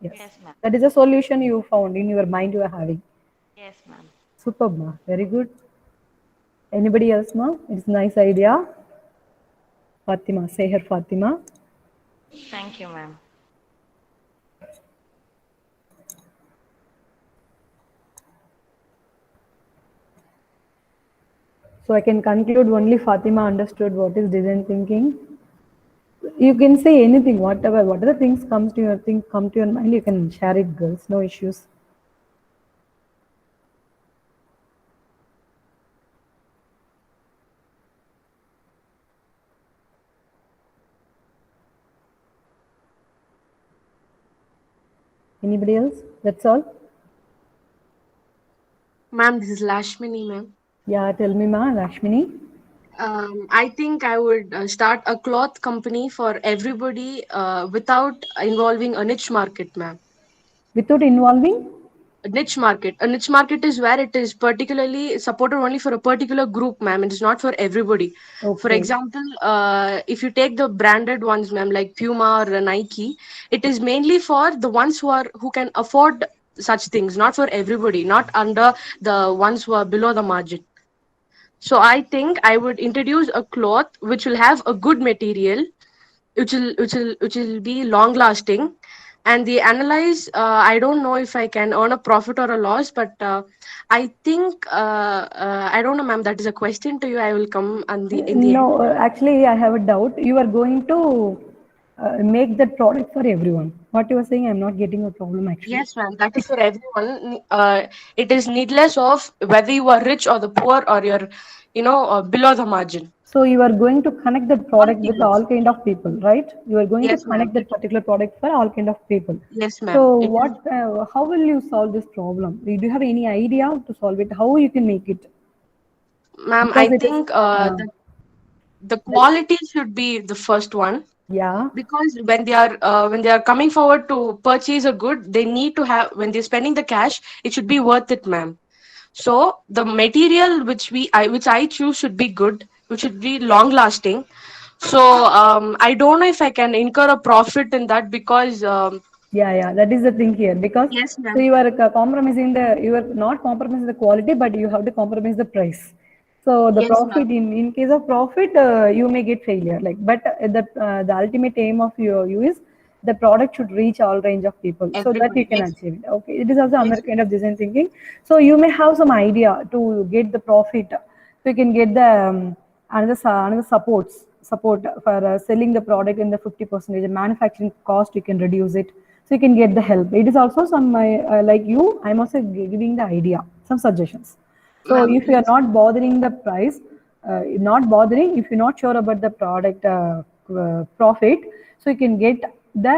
Yes. Yes, ma'am. That is a solution you found in your mind you are having. Yes, ma'am. Superb, ma. Very good. Anybody else, ma? It's a nice idea. Fatima, say her Fatima. Thank you, ma'am. So I can conclude only Fatima understood what is design thinking. You can say anything, whatever things come to your mind, you can share it, girls. No issues. Anybody else? That's all? Ma'am, this is Lashmini, ma'am. Yeah, tell me, ma, Lakshmini. I think I would start a cloth company for everybody without involving a niche market, ma'am. Without involving? A niche market. A niche market is where it is particularly supported only for a particular group, ma'am. It is not for everybody. Okay. For example, if you take the branded ones, ma'am, like Puma or Nike, it is mainly for the ones who can afford such things, not for everybody, not under the ones who are below the margin. So I think I would introduce a cloth which will have a good material, which will be long lasting, and the analyze. I don't know if I can earn a profit or a loss, but I think I don't know, ma'am. That is a question to you. I will come in the end. No, actually, I have a doubt. You are going to make that product for everyone. What you are saying, I'm not getting a problem actually. Yes, ma'am. That is for everyone. It is needless of whether you are rich or the poor or you're, below the margin. So you are going to connect that product with all kind of people, right? You are going Yes, to connect ma'am. that particular product for all kind of people. Yes, ma'am. So It is- how will you solve this problem? Do you have any idea to solve it? How you can make it? Ma'am, Because I it is, think the quality should be the first one. yeah. Because when they are coming forward to purchase a good, they need to have, when they're spending the cash, it should be worth it, ma'am. So the material which I choose should be good, which should be long lasting. So I don't know if I can incur a profit in that, because Yeah, that is the thing here, because yes, so ma'am. you are you are not compromising the quality, but you have to compromise the price. So the Yes, ma'am. profit, in case of profit, you may get failure. But the ultimate aim of you is the product should reach all range of people, so that you Everybody. can Yes. achieve it. Okay, it is also Yes. another kind of design thinking. So you may have some idea to get the profit, so you can get the another support for selling the product in the 50%. The manufacturing cost you can reduce it, so you can get the help. It is also some like you. I'm also giving the idea, some suggestions. So Ma'am, if you are please. not bothering the price, not bothering, if you're not sure about the product profit, so you can get the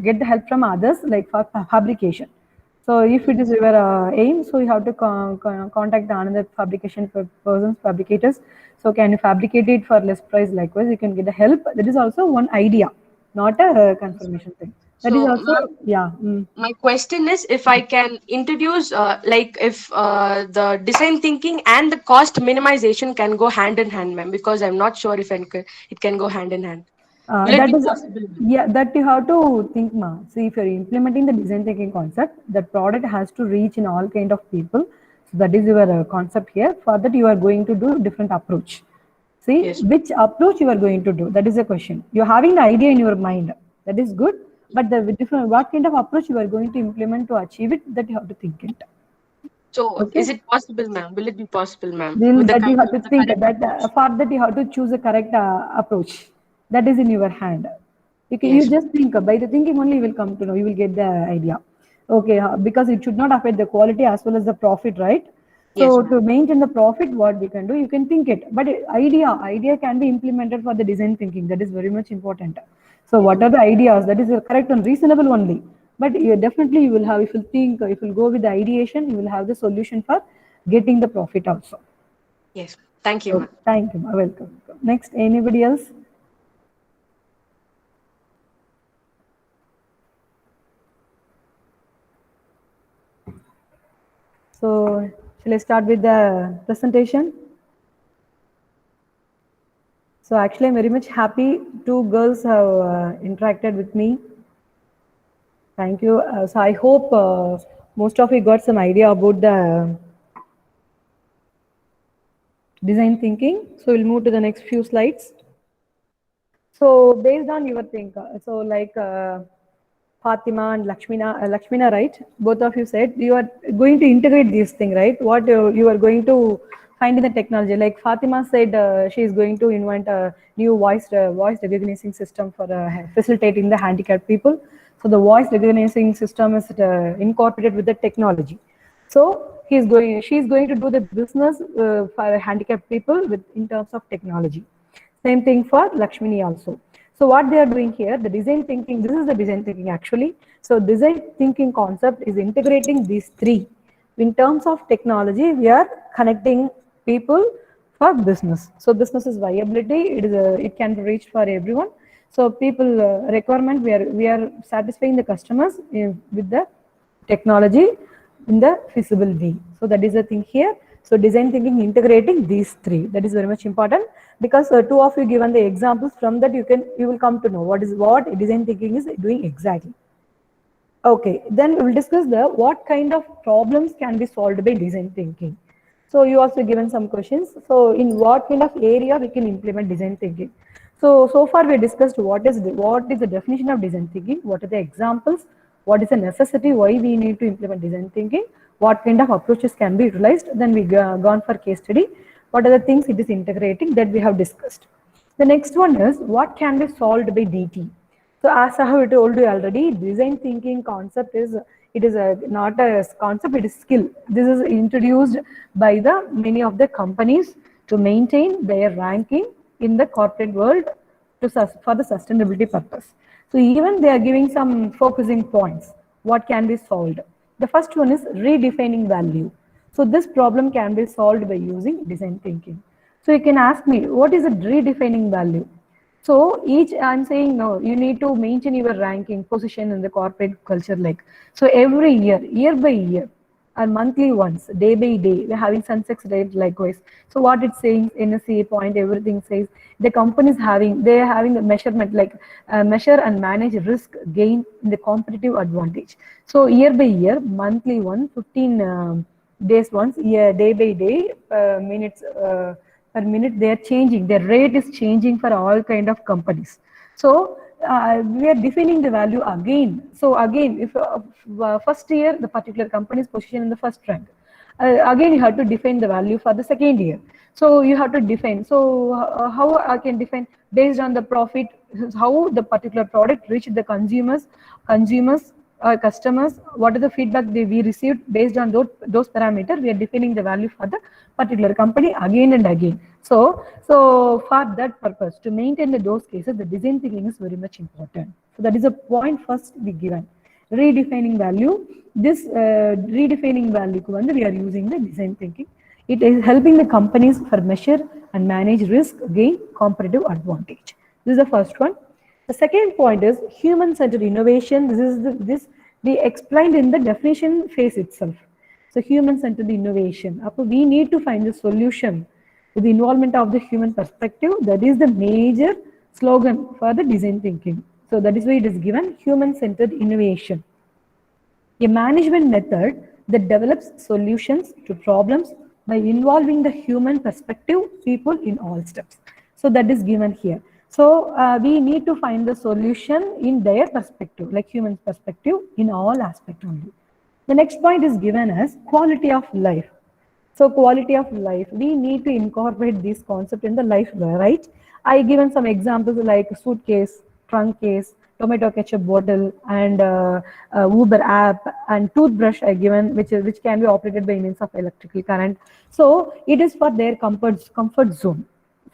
get the help from others, like for fabrication. So if it is your aim, so you have to contact another fabrication persons, fabricators. So can you fabricate it for less price? Likewise, you can get the help. That is also one idea, not a confirmation thing. That is So, also, ma'am, yeah. my question is, if I can introduce, like, if the design thinking and the cost minimization can go hand in hand, ma'am, because I'm not sure if it can go hand in hand. Will it That be is, possible, ma'am? yeah, that you have to think, ma. See, if you're implementing the design thinking concept, that product has to reach in all kind of people. So that is your concept here. For that, you are going to do different approach. See, Yes. which approach you are going to do? That is the question. You're having the idea in your mind. That is good. But the different, what kind of approach you are going to implement to achieve it, that you have to think it. So, Okay. is it possible, ma'am? Will it be possible, ma'am? Then With the that you have to with the think correct that approach? for that you have to choose a correct approach. That is in your hand. You Yes. just think, by the thinking only you will come to know, you will get the idea. Okay, because it should not affect the quality as well as the profit, right? Yes, So ma'am. to maintain the profit, what we can do, you can think it, but idea can be implemented for the design thinking. That is very much important. So what are the ideas? That is correct and reasonable only. But you definitely you will have, if you think, if you go with the ideation, you will have the solution for getting the profit also. Yes. Thank you, So, ma'am. thank you. Welcome. Next, anybody else? So, shall I start with the presentation? So actually, I'm very much happy. Two girls have interacted with me. Thank you. So I hope most of you got some idea about the design thinking. So we'll move to the next few slides. So based on your think, so like Fatima and Lakshmina, right? Both of you said you are going to integrate this thing, right? What you are going to find in the technology. Like Fatima said, she is going to invent a new voice recognizing system for facilitating the handicapped people. So the voice recognizing system is incorporated with the technology. So she's going to do the business for handicapped people with in terms of technology. Same thing for Lakshmini also. So what they are doing here, the design thinking, this is the design thinking actually. So design thinking concept is integrating these three. In terms of technology, we are connecting people for business. So business is viability, it can be reached for everyone. So people requirement, we are satisfying the customers with the technology in the feasible way. So that is the thing here. So design thinking integrating these three, that is very much important, because two of you given the examples, from that you will come to know what design thinking is doing exactly. Okay, then we will discuss the what kind of problems can be solved by design thinking. So you also given some questions. So in what kind of area we can implement design thinking? So far we discussed what is the definition of design thinking, what are the examples, what is the necessity, why we need to implement design thinking, what kind of approaches can be utilized. Then we gone for case study. What are the things it is integrating that we have discussed. The next one is what can be solved by DT. So as I have told you already, design thinking concept is not a concept, it is skill. This is introduced by the many of the companies to maintain their ranking in the corporate world for the sustainability purpose. So even they are giving some focusing points. What can be solved? The first one is redefining value. So this problem can be solved by using design thinking. So you can ask me, what is a redefining value? So I'm saying no, you need to maintain your ranking position in the corporate culture. Like, so every year by year, or monthly once, day by day, we're having Sensex rate likewise. So what it's saying, NSE point, everything says the company is they're having the measurement, like measure and manage risk gain in the competitive advantage. So year by year, monthly one, 15 days once, day by day, minutes per minute, they are changing. Their rate is changing for all kind of companies. So we are defining the value again. So again, if first year the particular company is positioned in the first rank, again you have to define the value for the second year. So you have to define. So how I can define based on the profit, how the particular product reached the consumers, customers, what are the feedback we received based on those parameters, we are defining the value for the particular company again and again. So for that purpose, to maintain those cases, the design thinking is very much important. So that is a point first we given. Redefining value, this redefining value, we are using the design thinking. It is helping the companies for measure and manage risk, gain competitive advantage. This is the first one. The second point is human-centered innovation. This we explained in the definition phase itself. So human-centered innovation. We need to find the solution with the involvement of the human perspective. That is the major slogan for the design thinking. So that is why it is given human-centered innovation. A management method that develops solutions to problems by involving the human perspective, people in all steps. So that is given here. So we need to find the solution in their perspective, like human perspective in all aspects only. The next point is given as quality of life. So quality of life, we need to incorporate this concept in the life, right? I given some examples like suitcase, trunk case, tomato ketchup bottle, and Uber app, and toothbrush I given, which can be operated by means of electrical current. So it is for their comfort zone.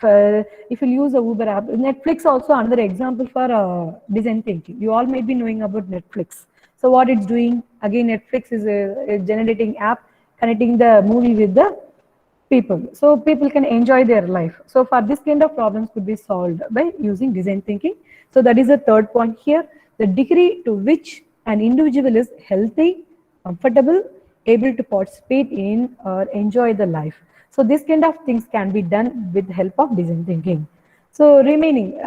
If you use a Uber app, Netflix also another example for design thinking. You all may be knowing about Netflix. So what it's doing, again, Netflix is a generating app connecting the movie with the people, so people can enjoy their life. So for this kind of problems could be solved by using design thinking. So that is the third point here, the degree to which an individual is healthy, comfortable, able to participate in or enjoy the life. So this kind of things can be done with the help of design thinking. So remaining,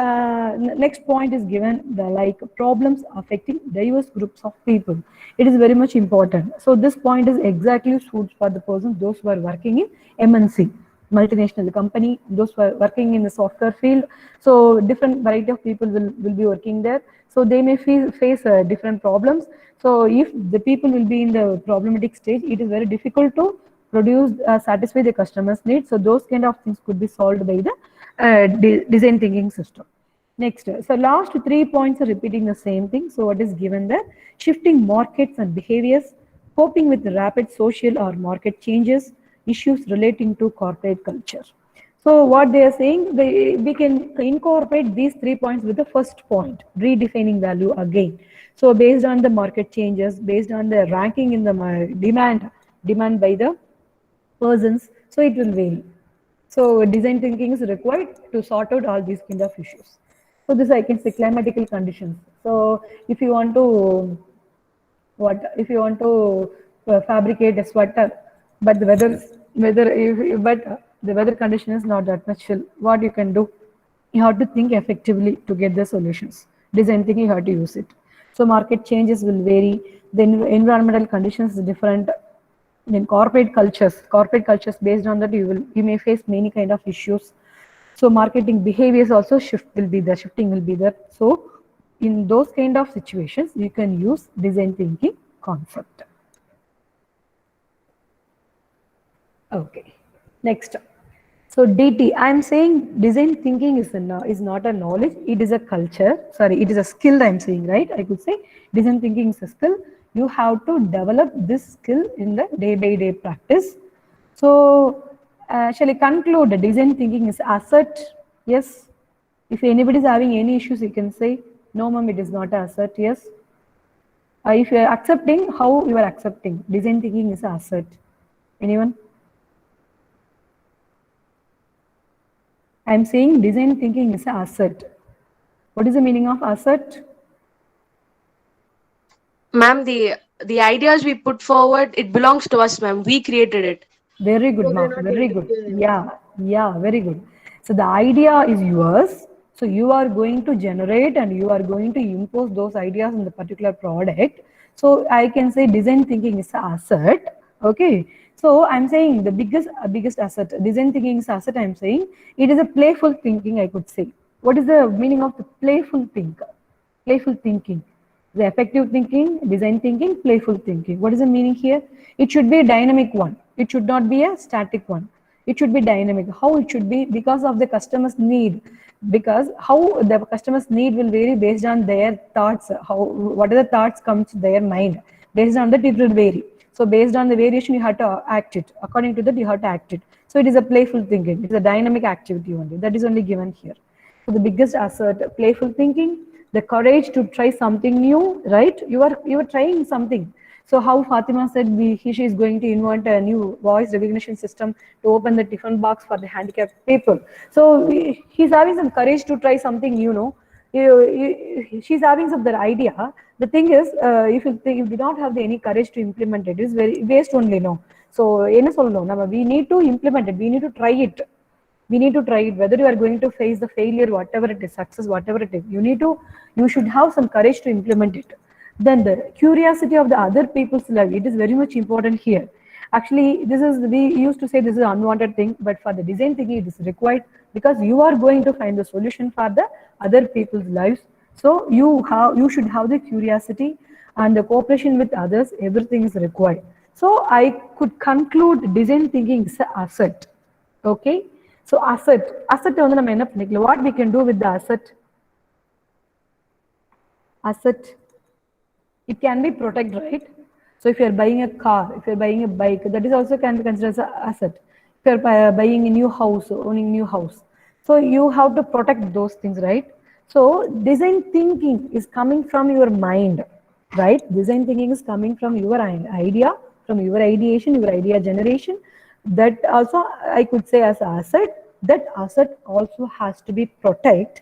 next point is given, the like problems affecting diverse groups of people. It is very much important. So this point is exactly suits for the person, those who are working in MNC, multinational company, those who are working in the software field. So different variety of people will be working there. So they may face different problems. So if the people will be in the problematic stage, it is very difficult to produce, satisfy the customer's needs. So those kind of things could be solved by the design thinking system. Next, so last 3 points are repeating the same thing. So what is given there? Shifting markets and behaviors, coping with the rapid social or market changes, issues relating to corporate culture. So what they are saying, we can incorporate these 3 points with the first point, redefining value again. So based on the market changes, based on the ranking in the demand by the persons, so it will vary. So design thinking is required to sort out all these kind of issues. So this I can say climatical conditions. So if you want to fabricate a sweater, but the weather condition is not that much chill, what you can do? You have to think effectively to get the solutions. Design thinking, you have to use it. So market changes will vary. Then environmental conditions is different. Then corporate cultures based on that you may face many kind of issues. So marketing behaviors also shifting will be there. So in those kind of situations you can use design thinking concept. Okay, next. So DT, I am saying design thinking is not a knowledge, it is a culture. Sorry, it is a skill I am saying, right? I could say design thinking is a skill. You have to develop this skill in the day-by-day practice. So shall I conclude design thinking is asset? Yes. If anybody is having any issues, you can say, no ma'am, it is not an asset. Yes. If you are accepting, how you are accepting? Design thinking is an asset. Anyone? I am saying design thinking is an asset. What is the meaning of asset? Ma'am, the ideas we put forward, it belongs to us, ma'am. We created it. Very good, ma'am. Very good. Yeah, very good. So the idea is yours. So you are going to generate and you are going to impose those ideas in the particular product. So I can say design thinking is an asset. Okay. So I'm saying the biggest asset, design thinking is asset. I'm saying it is a playful thinking, I could say. What is the meaning of the playful thinker? Playful thinking. The effective thinking, design thinking, playful thinking. What is the meaning here? It should be a dynamic one. It should not be a static one. It should be dynamic. How it should be? Because of the customer's need. Because how the customer's need will vary based on their thoughts. What are the thoughts come to their mind? Based on that, it will vary. So based on the variation, you have to act it. According to that, you have to act it. So it is a playful thinking. It is a dynamic activity only. That is only given here. So the biggest asset, playful thinking, the courage to try something new, right? You are trying something. So how Fatima said she is going to invent a new voice recognition system to open the tiffin box for the handicapped people. So he's having some courage to try something new, she's having some other idea. The thing is, if you do not have any courage to implement it, it's very waste only, no. So we need to implement it, we need to try it. We need to try it, whether you are going to face the failure, whatever it is, success, whatever it is, you should have some courage to implement it. Then the curiosity of the other people's life, it is very much important here. Actually, we used to say this is an unwanted thing, but for the design thinking, it is required because you are going to find the solution for the other people's lives. So you should have the curiosity and the cooperation with others, everything is required. So I could conclude design thinking is an asset. Okay. So asset வந்து நம்ம என்ன பண்ணிக்கலாம், what we can do with the asset? asset, it can be protected, right? So if you're buying a car, if you're buying a bike, that is also can be considered as an asset. If you're buying a new house, owning new house, so you have to protect those things, right? So design thinking is coming from your mind, right? Design thinking is coming from your idea, from your ideation, your idea generation. That also I could say as an asset. That asset also has to be protected,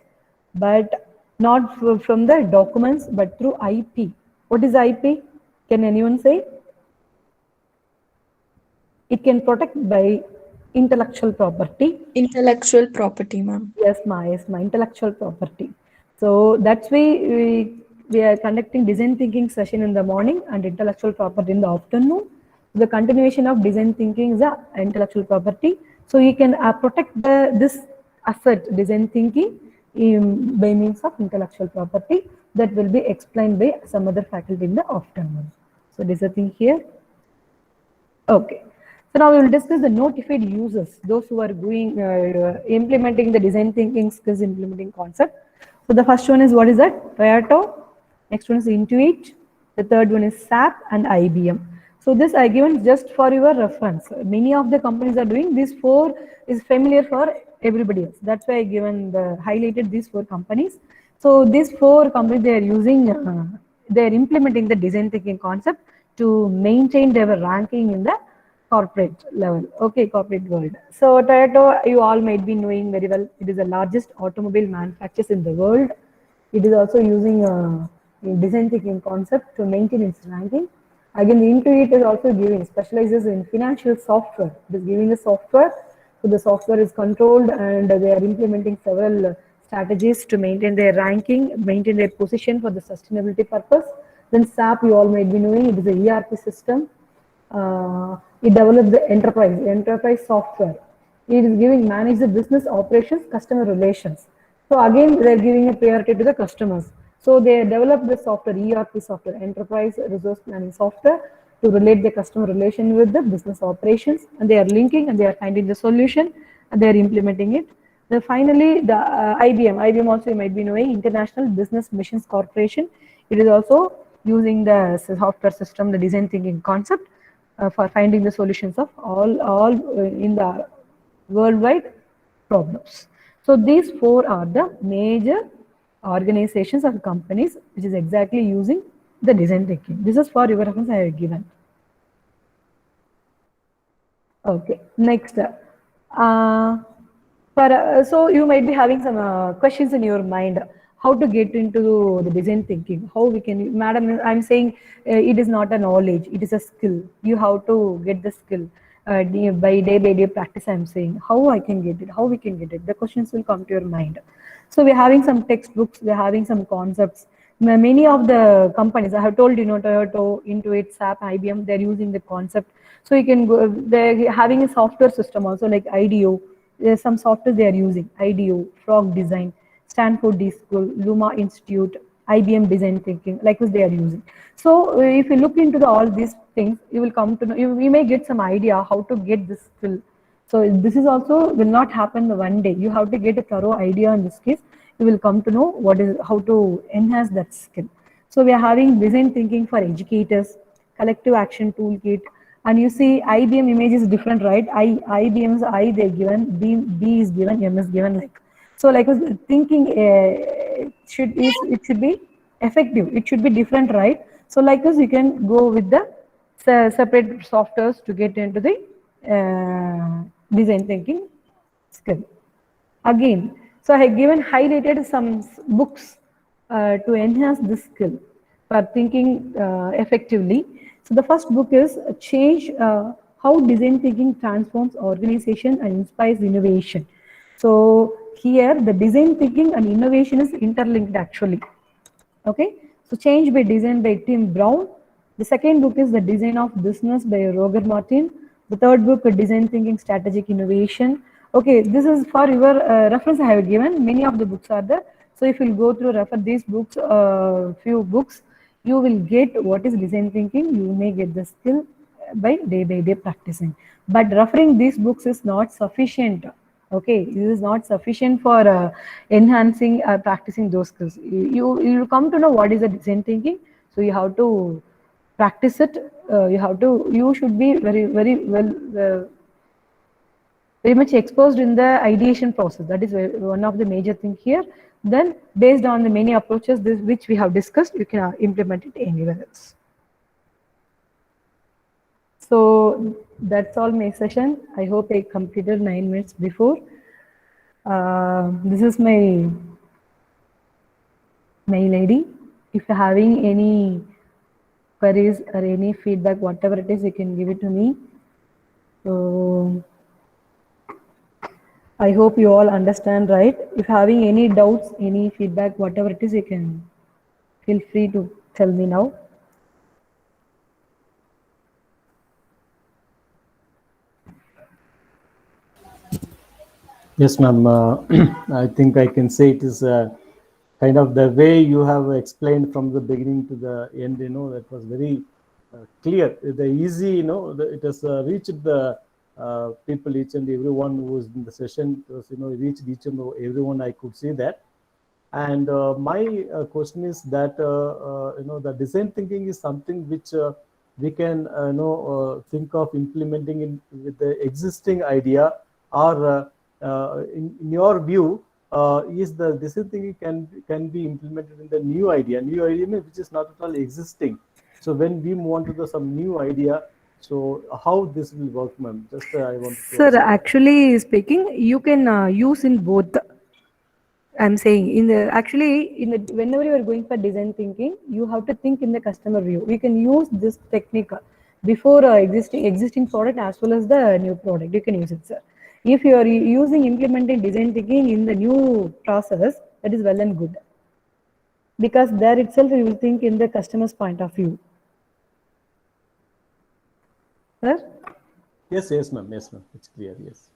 but not from the documents, but through IP. What is IP? Can anyone say? It can protect by intellectual property. Intellectual property, ma'am. Yes, my intellectual property. So that's why we are conducting design thinking session in the morning and intellectual property in the afternoon. The continuation of design thinking is the intellectual property. So you can protect this asset design thinking by means of intellectual property that will be explained by some other faculty in the afternoon. So there's a thing here. Okay. So now we will discuss the notified users, those who are doing implementing the design thinking skills, implementing concept. So the first one is, what is that? Toyota. Next one is Intuit. The third one is SAP and IBM. So this I given just for your reference. Many of the companies are doing this. 4 is familiar for everybody else. That's why I given highlighted these 4 companies. So these 4 companies, they are using, they are implementing the design thinking concept to maintain their ranking in the corporate level, okay, corporate world. So Toyota, you all might be knowing very well, it is the largest automobile manufacturer in the world. It is also using a design thinking concept to maintain its ranking. Again, the Intuit is also giving, specializes in financial software. It is giving the software, so the software is controlled and they are implementing several strategies to maintain their ranking, maintain their position for the sustainability purpose. Then SAP, you all might be knowing, it is a ERP system. It develops the enterprise software. It is giving manage the business operations, customer relations. So again, they are giving a priority to the customers. So they develop the software, ERP software, enterprise resource planning software, to relate the customer relation with the business operations, and they are linking and they are finding the solution and they are implementing it. Then finally, the IBM also you might be knowing, International Business Missions Corporation. It is also using the software system, the design thinking concept, for finding the solutions of all in the worldwide problems. So these 4 are the major organizations or companies which is exactly using the design thinking. This is for your reference I have given. Okay, next. So you might be having some questions in your mind. How to get into the design thinking? How we can, madam, I'm saying it is not a knowledge, it is a skill. You have to get the skill by day practice. I'm saying how I can get it, how we can get it. The questions will come to your mind. So we're having some textbooks, we're having some concepts. Many of the companies, I have told you, Toyota, Intuit, SAP, IBM, they're using the concept. So you can go, they're having a software system also like IDEO. There's some software they are using, IDEO, Frog Design, Stanford D School, Luma Institute, IBM Design Thinking, like this they are using. So if you look into all these things, you will come to know, you may get some idea how to get this skill. So this is also will not happen one day. You have to get a thorough idea in this case. You will come to know what is how to enhance that skill. So we are having design thinking for educators, collective action toolkit, and you see IBM image is different, right? IBM's I they given, B is given, M is given, like so. Like thinking it should be effective. It should be different, right? So like this, you can go with the separate softwares to get into the design thinking skill. Again, so I have given highlighted some books to enhance this skill for thinking effectively. So the first book is Change How Design Thinking Transforms Organization and Inspires Innovation. So here the design thinking and innovation is interlinked actually. Okay, so Change by Design by Tim Brown. The second book is The Design of Business by Roger Martin. The third book, Design Thinking Strategic Innovation. Okay, this is for your reference I have given. Many of the books are there. So if you go through, refer these books, few books, you will get what is design thinking. You may get the skill by day practicing. But referring these books is not sufficient. Okay, this is not sufficient for enhancing or practicing those skills. You will come to know what is the design thinking. So you have to practice it. You should be very well, very much exposed in the ideation process. That is one of the major thing here. Then based on the many approaches which we have discussed, you can implement it anywhere else. So that's all my session. I hope I completed 9 minutes before. This is my mail ID. If you're having any queries or any feedback, whatever it is, you can give it to me. So I hope you all understand, right? If having any doubts, any feedback, whatever it is, you can feel free to tell me now. Yes, ma'am. I think I can say it is kind of the way you have explained from the beginning to the end. That was very clear. The easy, it has reached the people, each and everyone who was in the session. It was, reached each and everyone. I could see that. And my question is that the design thinking is something which we can think of implementing in with the existing idea, or in your view, is the design thinking can be implemented in the new idea means which is not at all existing. So when we move on to some new idea, so how this will work, ma'am? Just I want to. Sir, actually speaking, you can use in both. I'm saying whenever you are going for design thinking, you have to think in the customer view. We can use this technique before existing product as well as the new product. You can use it, sir. If you are implementing design thinking in the new process, that is well and good, because there itself you will think in the customer's point of view. Sir? Yes, ma'am. Yes, ma'am. It's clear. Yes.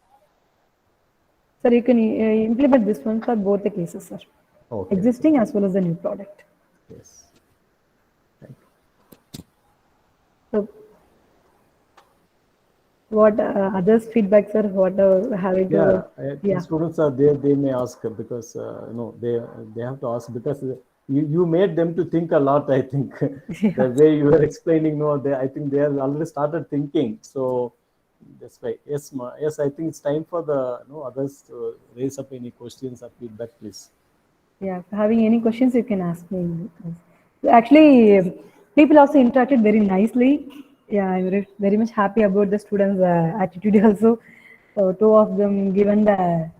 Sir, you can implement this one for both the cases, sir. Okay. Existing as well as the new product. Yes. Thank you. So, what others feedback, sir? What having? Yeah, students are there. They may ask because they have to ask because you made them to think a lot. I think the way you were explaining, I think they have already started thinking. So that's right. Yes, yes. I think it's time for the others to raise up any questions or feedback, please. Yeah, having any questions, you can ask me. Actually, people also interacted very nicely. Yeah, I'm very much happy about the students' attitude also. So 2 of them given the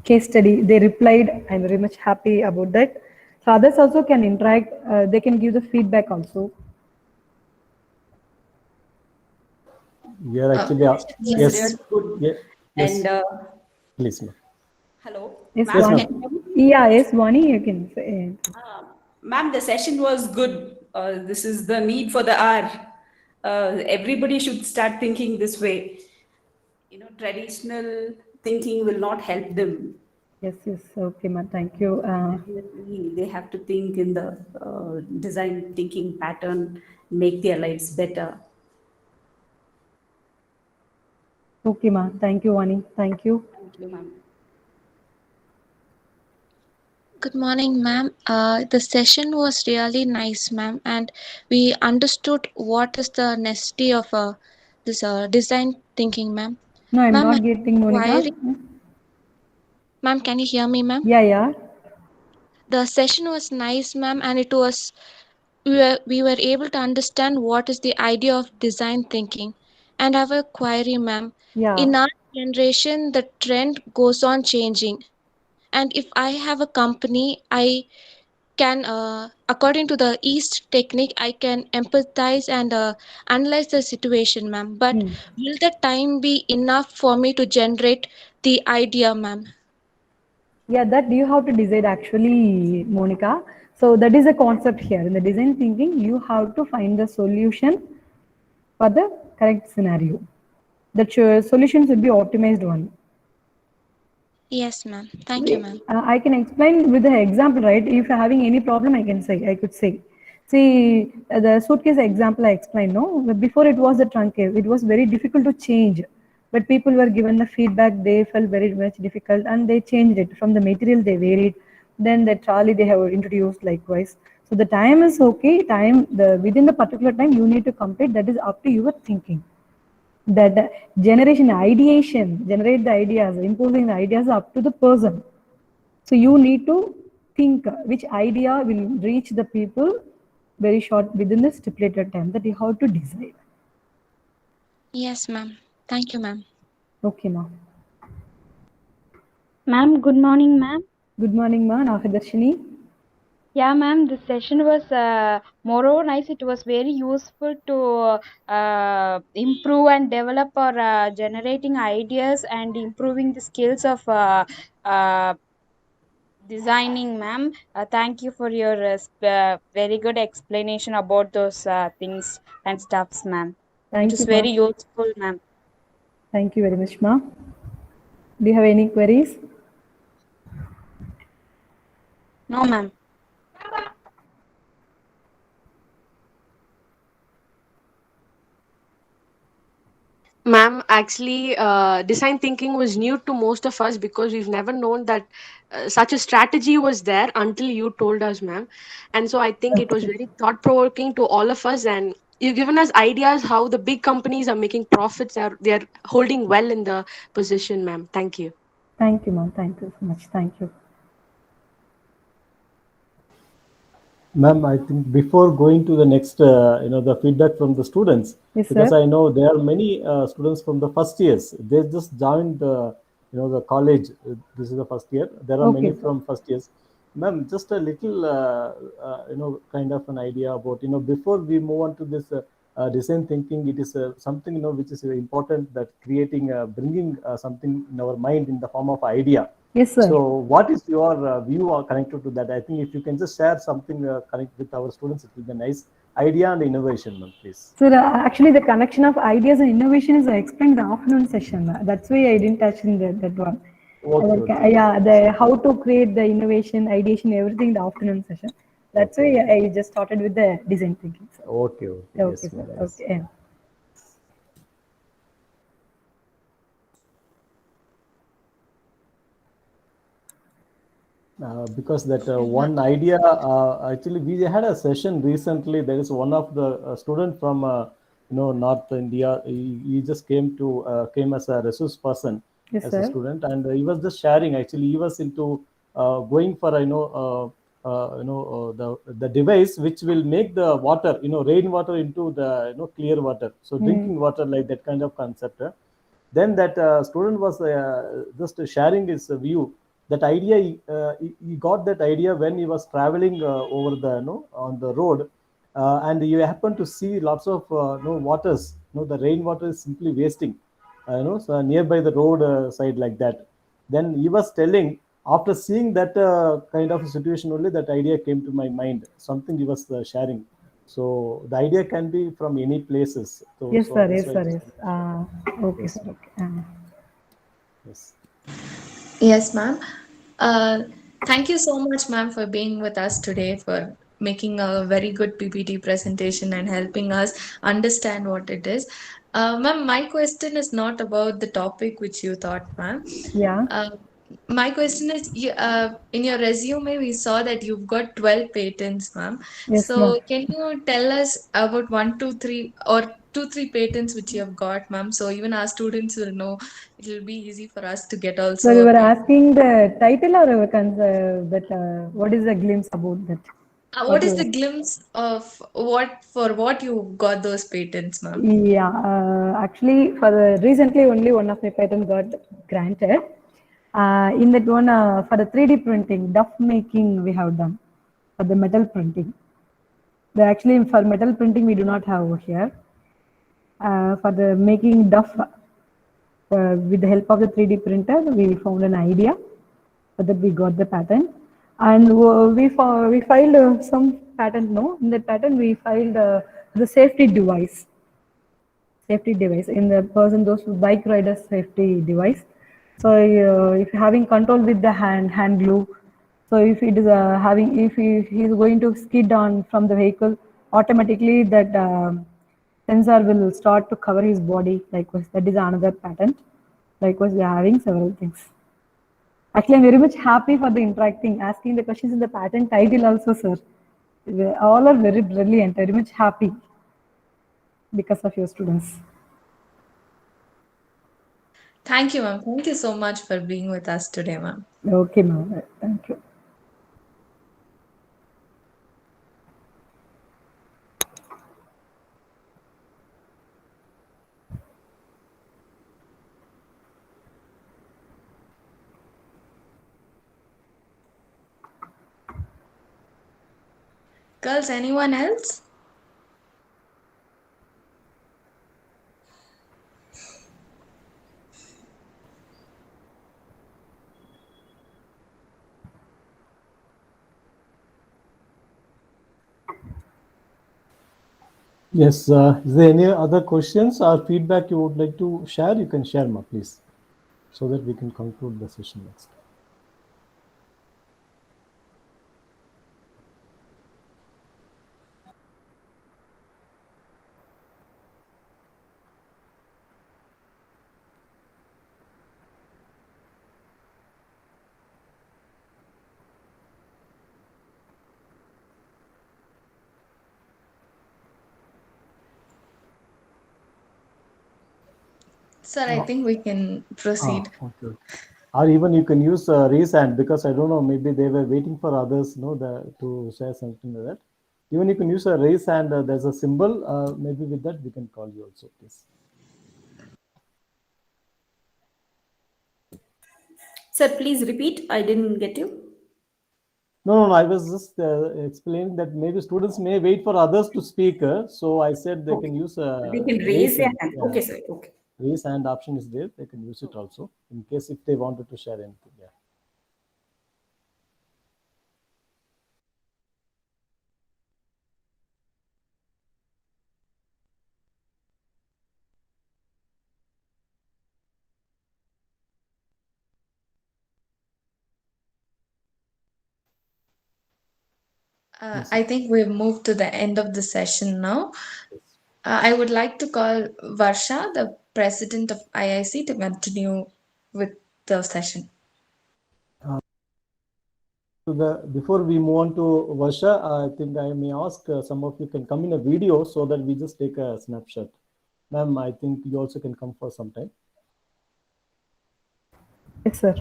case study, they replied. I'm very much happy about that. So others also can interact. They can give the feedback also. We are actually yes. Good. Yeah, yes. And please, ma'am. Hello. Yes, Ma'am. Yes, Vani, you can say. Ma'am, the session was good. This is the need for the hour. Everybody should start thinking this way. Traditional thinking will not help them. Yes. Okay, ma'am. Thank you. Definitely, they have to think in the design thinking pattern, make their lives better. Okay, ma'am. Thank you, Vani. Thank you. Thank you, ma'am. Good morning, ma'am. The session was really nice, ma'am, and we understood what is the necessity of this design thinking, ma'am. No, I'm not getting Monica. Ma'am, can you hear me, ma'am? Yeah. The session was nice, ma'am, and it was we were able to understand what is the idea of design thinking. And I have a query, ma'am. Yeah. In our generation, the trend goes on changing. And if I have a company, I can, according to the East technique, I can empathize and analyze the situation, ma'am. But will the time be enough for me to generate the idea, ma'am? Yeah, that you have to decide actually, Monica. So that is a concept here. In the design thinking, you have to find the solution for the correct scenario. The solution should be optimized one. Yes, ma'am. Thank you, ma'am. I can explain with the example, right? If you're having any problem, I could say. See, the suitcase example I explained, no? Before it was a trunk case, it was very difficult to change. But people were given the feedback, they felt very much difficult, and they changed it. From the material they varied, then the trolley they have introduced likewise. So the time is okay, within the particular time you need to complete, that is up to your thinking. That generate the ideas, imposing the ideas up to the person. So you need to think which idea will reach the people very short within the stipulated time, that you have to decide. Yes, ma'am. Thank you, ma'am. Okay, ma'am. Ma'am, good morning, ma'am. Good morning, ma'am. Nahadarshini. Yeah, ma'am, the session was moreover nice. It was very useful to improve and develop or generating ideas and improving the skills of designing, ma'am. Thank you for your very good explanation about those things and stuffs, ma'am. Thank It is you, very ma'am. useful, ma'am. Thank you very much, ma'am. Do you have any queries? No, ma'am. Ma'am, actually, design thinking was new to most of us because we've never known that such a strategy was there until you told us, ma'am. And so I think it was very thought provoking to all of us. And you've given us ideas how the big companies are making profits, they are holding well in the position, ma'am. Thank you. Thank you, ma'am. Thank you so much. Thank you. Ma'am, I think before going to the next, the feedback from the students, Yes, because sir. I know there are many students from the first years. They just joined the college. This is the first year. There are Okay, many sir. from first years. Ma'am, just a little, kind of an idea about, before we move on to this design thinking, it is something, which is very important, that creating, bringing something in our mind in the form of idea. Yes, sir. So what is your view connected to that? I think if you can just share something connect with our students, it will be nice. Idea and innovation, ma'am, please. So actually the connection of ideas and innovation is explained in the afternoon session. That's why I didn't touch in that one. Okay. Yeah, the how to create the innovation, ideation, everything in the afternoon session. That's why I just started with the design thinking. Sir. Okay. Okay, Yes, sir. nice. Okay. Yeah. Because that one idea, actually we had a session recently. There is one of the student from North India. He just came as a resource person, Yes, as sir. a student, and he was just sharing. Actually, he was into going for the device which will make the water, rainwater into the clear water. So drinking water, like that kind of concept. Then that student was just sharing his view. That idea, he got that idea when he was traveling over the on the road, and you happen to see lots of waters. The rainwater is simply wasting, so nearby the road side, like that. Then he was telling, after seeing that kind of a situation only, that idea came to my mind. Something he was sharing. So the idea can be from any places. So, Yes, sir. that's Yes, why sir. just Yes. Okay, yes, sir. Okay. yes. Yes, ma'am. Thank you so much, ma'am, for being with us today, for making a very good PPT presentation and helping us understand what it is. Ma'am, my question is not about the topic which you thought, ma'am. Yeah. My question is, in your resume, we saw that you've got 12 patents, ma'am. Yes, So ma'am. can you tell us about 1, 2, 3, or 2, 3 patents which you have got, ma'am? So even our students will know, it will be easy for us to get also So you a were patent. asking the title or what is the glimpse about that? What is the glimpse of what you got those patents, ma'am? Yeah, actually, recently only one of my patent got granted. In that one, for the 3D printing, duff making we have done for the metal printing. Actually, for metal printing we do not have over here. For the making duff, with the help of the 3D printer, we found an idea. For that we got the patent, and we filed some patent. No, in that patent we filed the safety device. Safety device in the person, those bike riders safety device. So if having control with the hand glue, so if it is if he is going to skid on from the vehicle, automatically that Sensor will start to cover his body. Likewise, that is another pattern. Likewise, we are having several things. Actually, I'm very much happy for the interacting, asking the questions in the pattern title also, sir. All are very brilliant. Very much happy because of your students. Thank you, ma'am. Thank you so much for being with us today, ma'am. Okay, ma'am. Thank you. Girls, anyone else? Yes, is there any other questions or feedback you would like to share? You can share, ma, please, so that we can conclude the session next. Sir, I think we can proceed. Okay. Or even you can use raise hand, because I don't know, maybe they were waiting for others, to share something like that. Even you can use a raise hand. There's a symbol. Maybe with that we can call you also, please. Sir, please repeat. I didn't get you. No, I was just explaining that maybe students may wait for others to speak. So I said they can use a They can raise their hand. hand. Yeah. Okay, sir. Okay. Raise hand option is there. They can use it also in case if they wanted to share anything. Yeah. I think we've moved to the end of the session now. I would like to call Varsha, the president of IIC, to continue with the session. Before we move on to Varsha, I think I may ask some of you can come in a video so that we just take a snapshot. Ma'am, I think you also can come for some time. Yes, sir.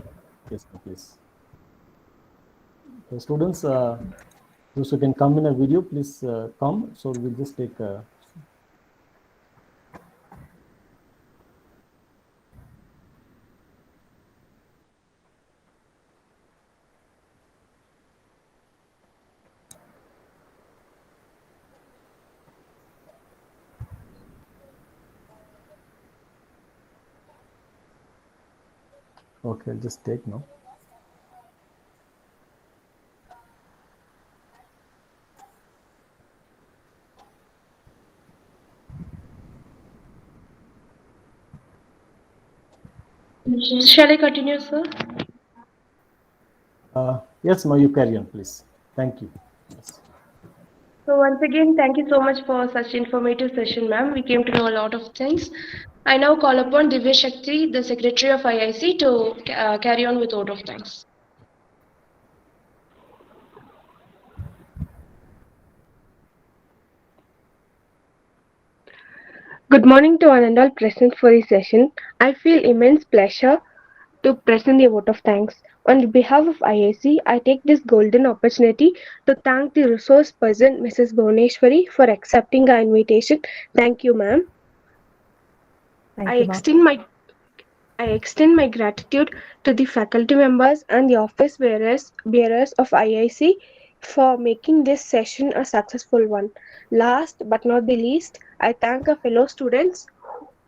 Yes, please. The students, those who can come in a video, please come. So we'll just take a. Okay, I'll just take now. Shall I continue, sir? Yes, ma, you carry on, please. Thank you. Yes. So once again, thank you so much for such informative session, ma'am. We came to know a lot of things. I now call upon Divya Shakti, the Secretary of IIC, to carry on with vote of thanks. Good morning to one and all present for this session. I feel immense pleasure to present the vote of thanks. On behalf of IIC, I take this golden opportunity to thank the resource person, Mrs. Bhuneshwari, for accepting our invitation. Thank you, ma'am. I extend my gratitude to the faculty members and the office bearers of IIC for making this session a successful one. Last but not the least, I thank our fellow students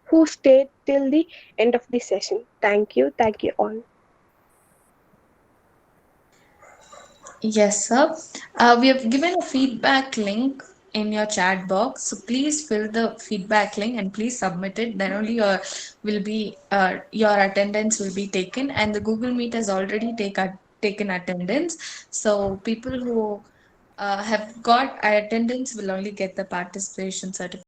who stayed till the end of the session. Thank you all. Yes, sir. We have given a feedback link in your chat box, so please fill the feedback link and please submit it. Then only your attendance will be taken, and the Google Meet has already taken attendance. So people who have got attendance will only get the participation certificate.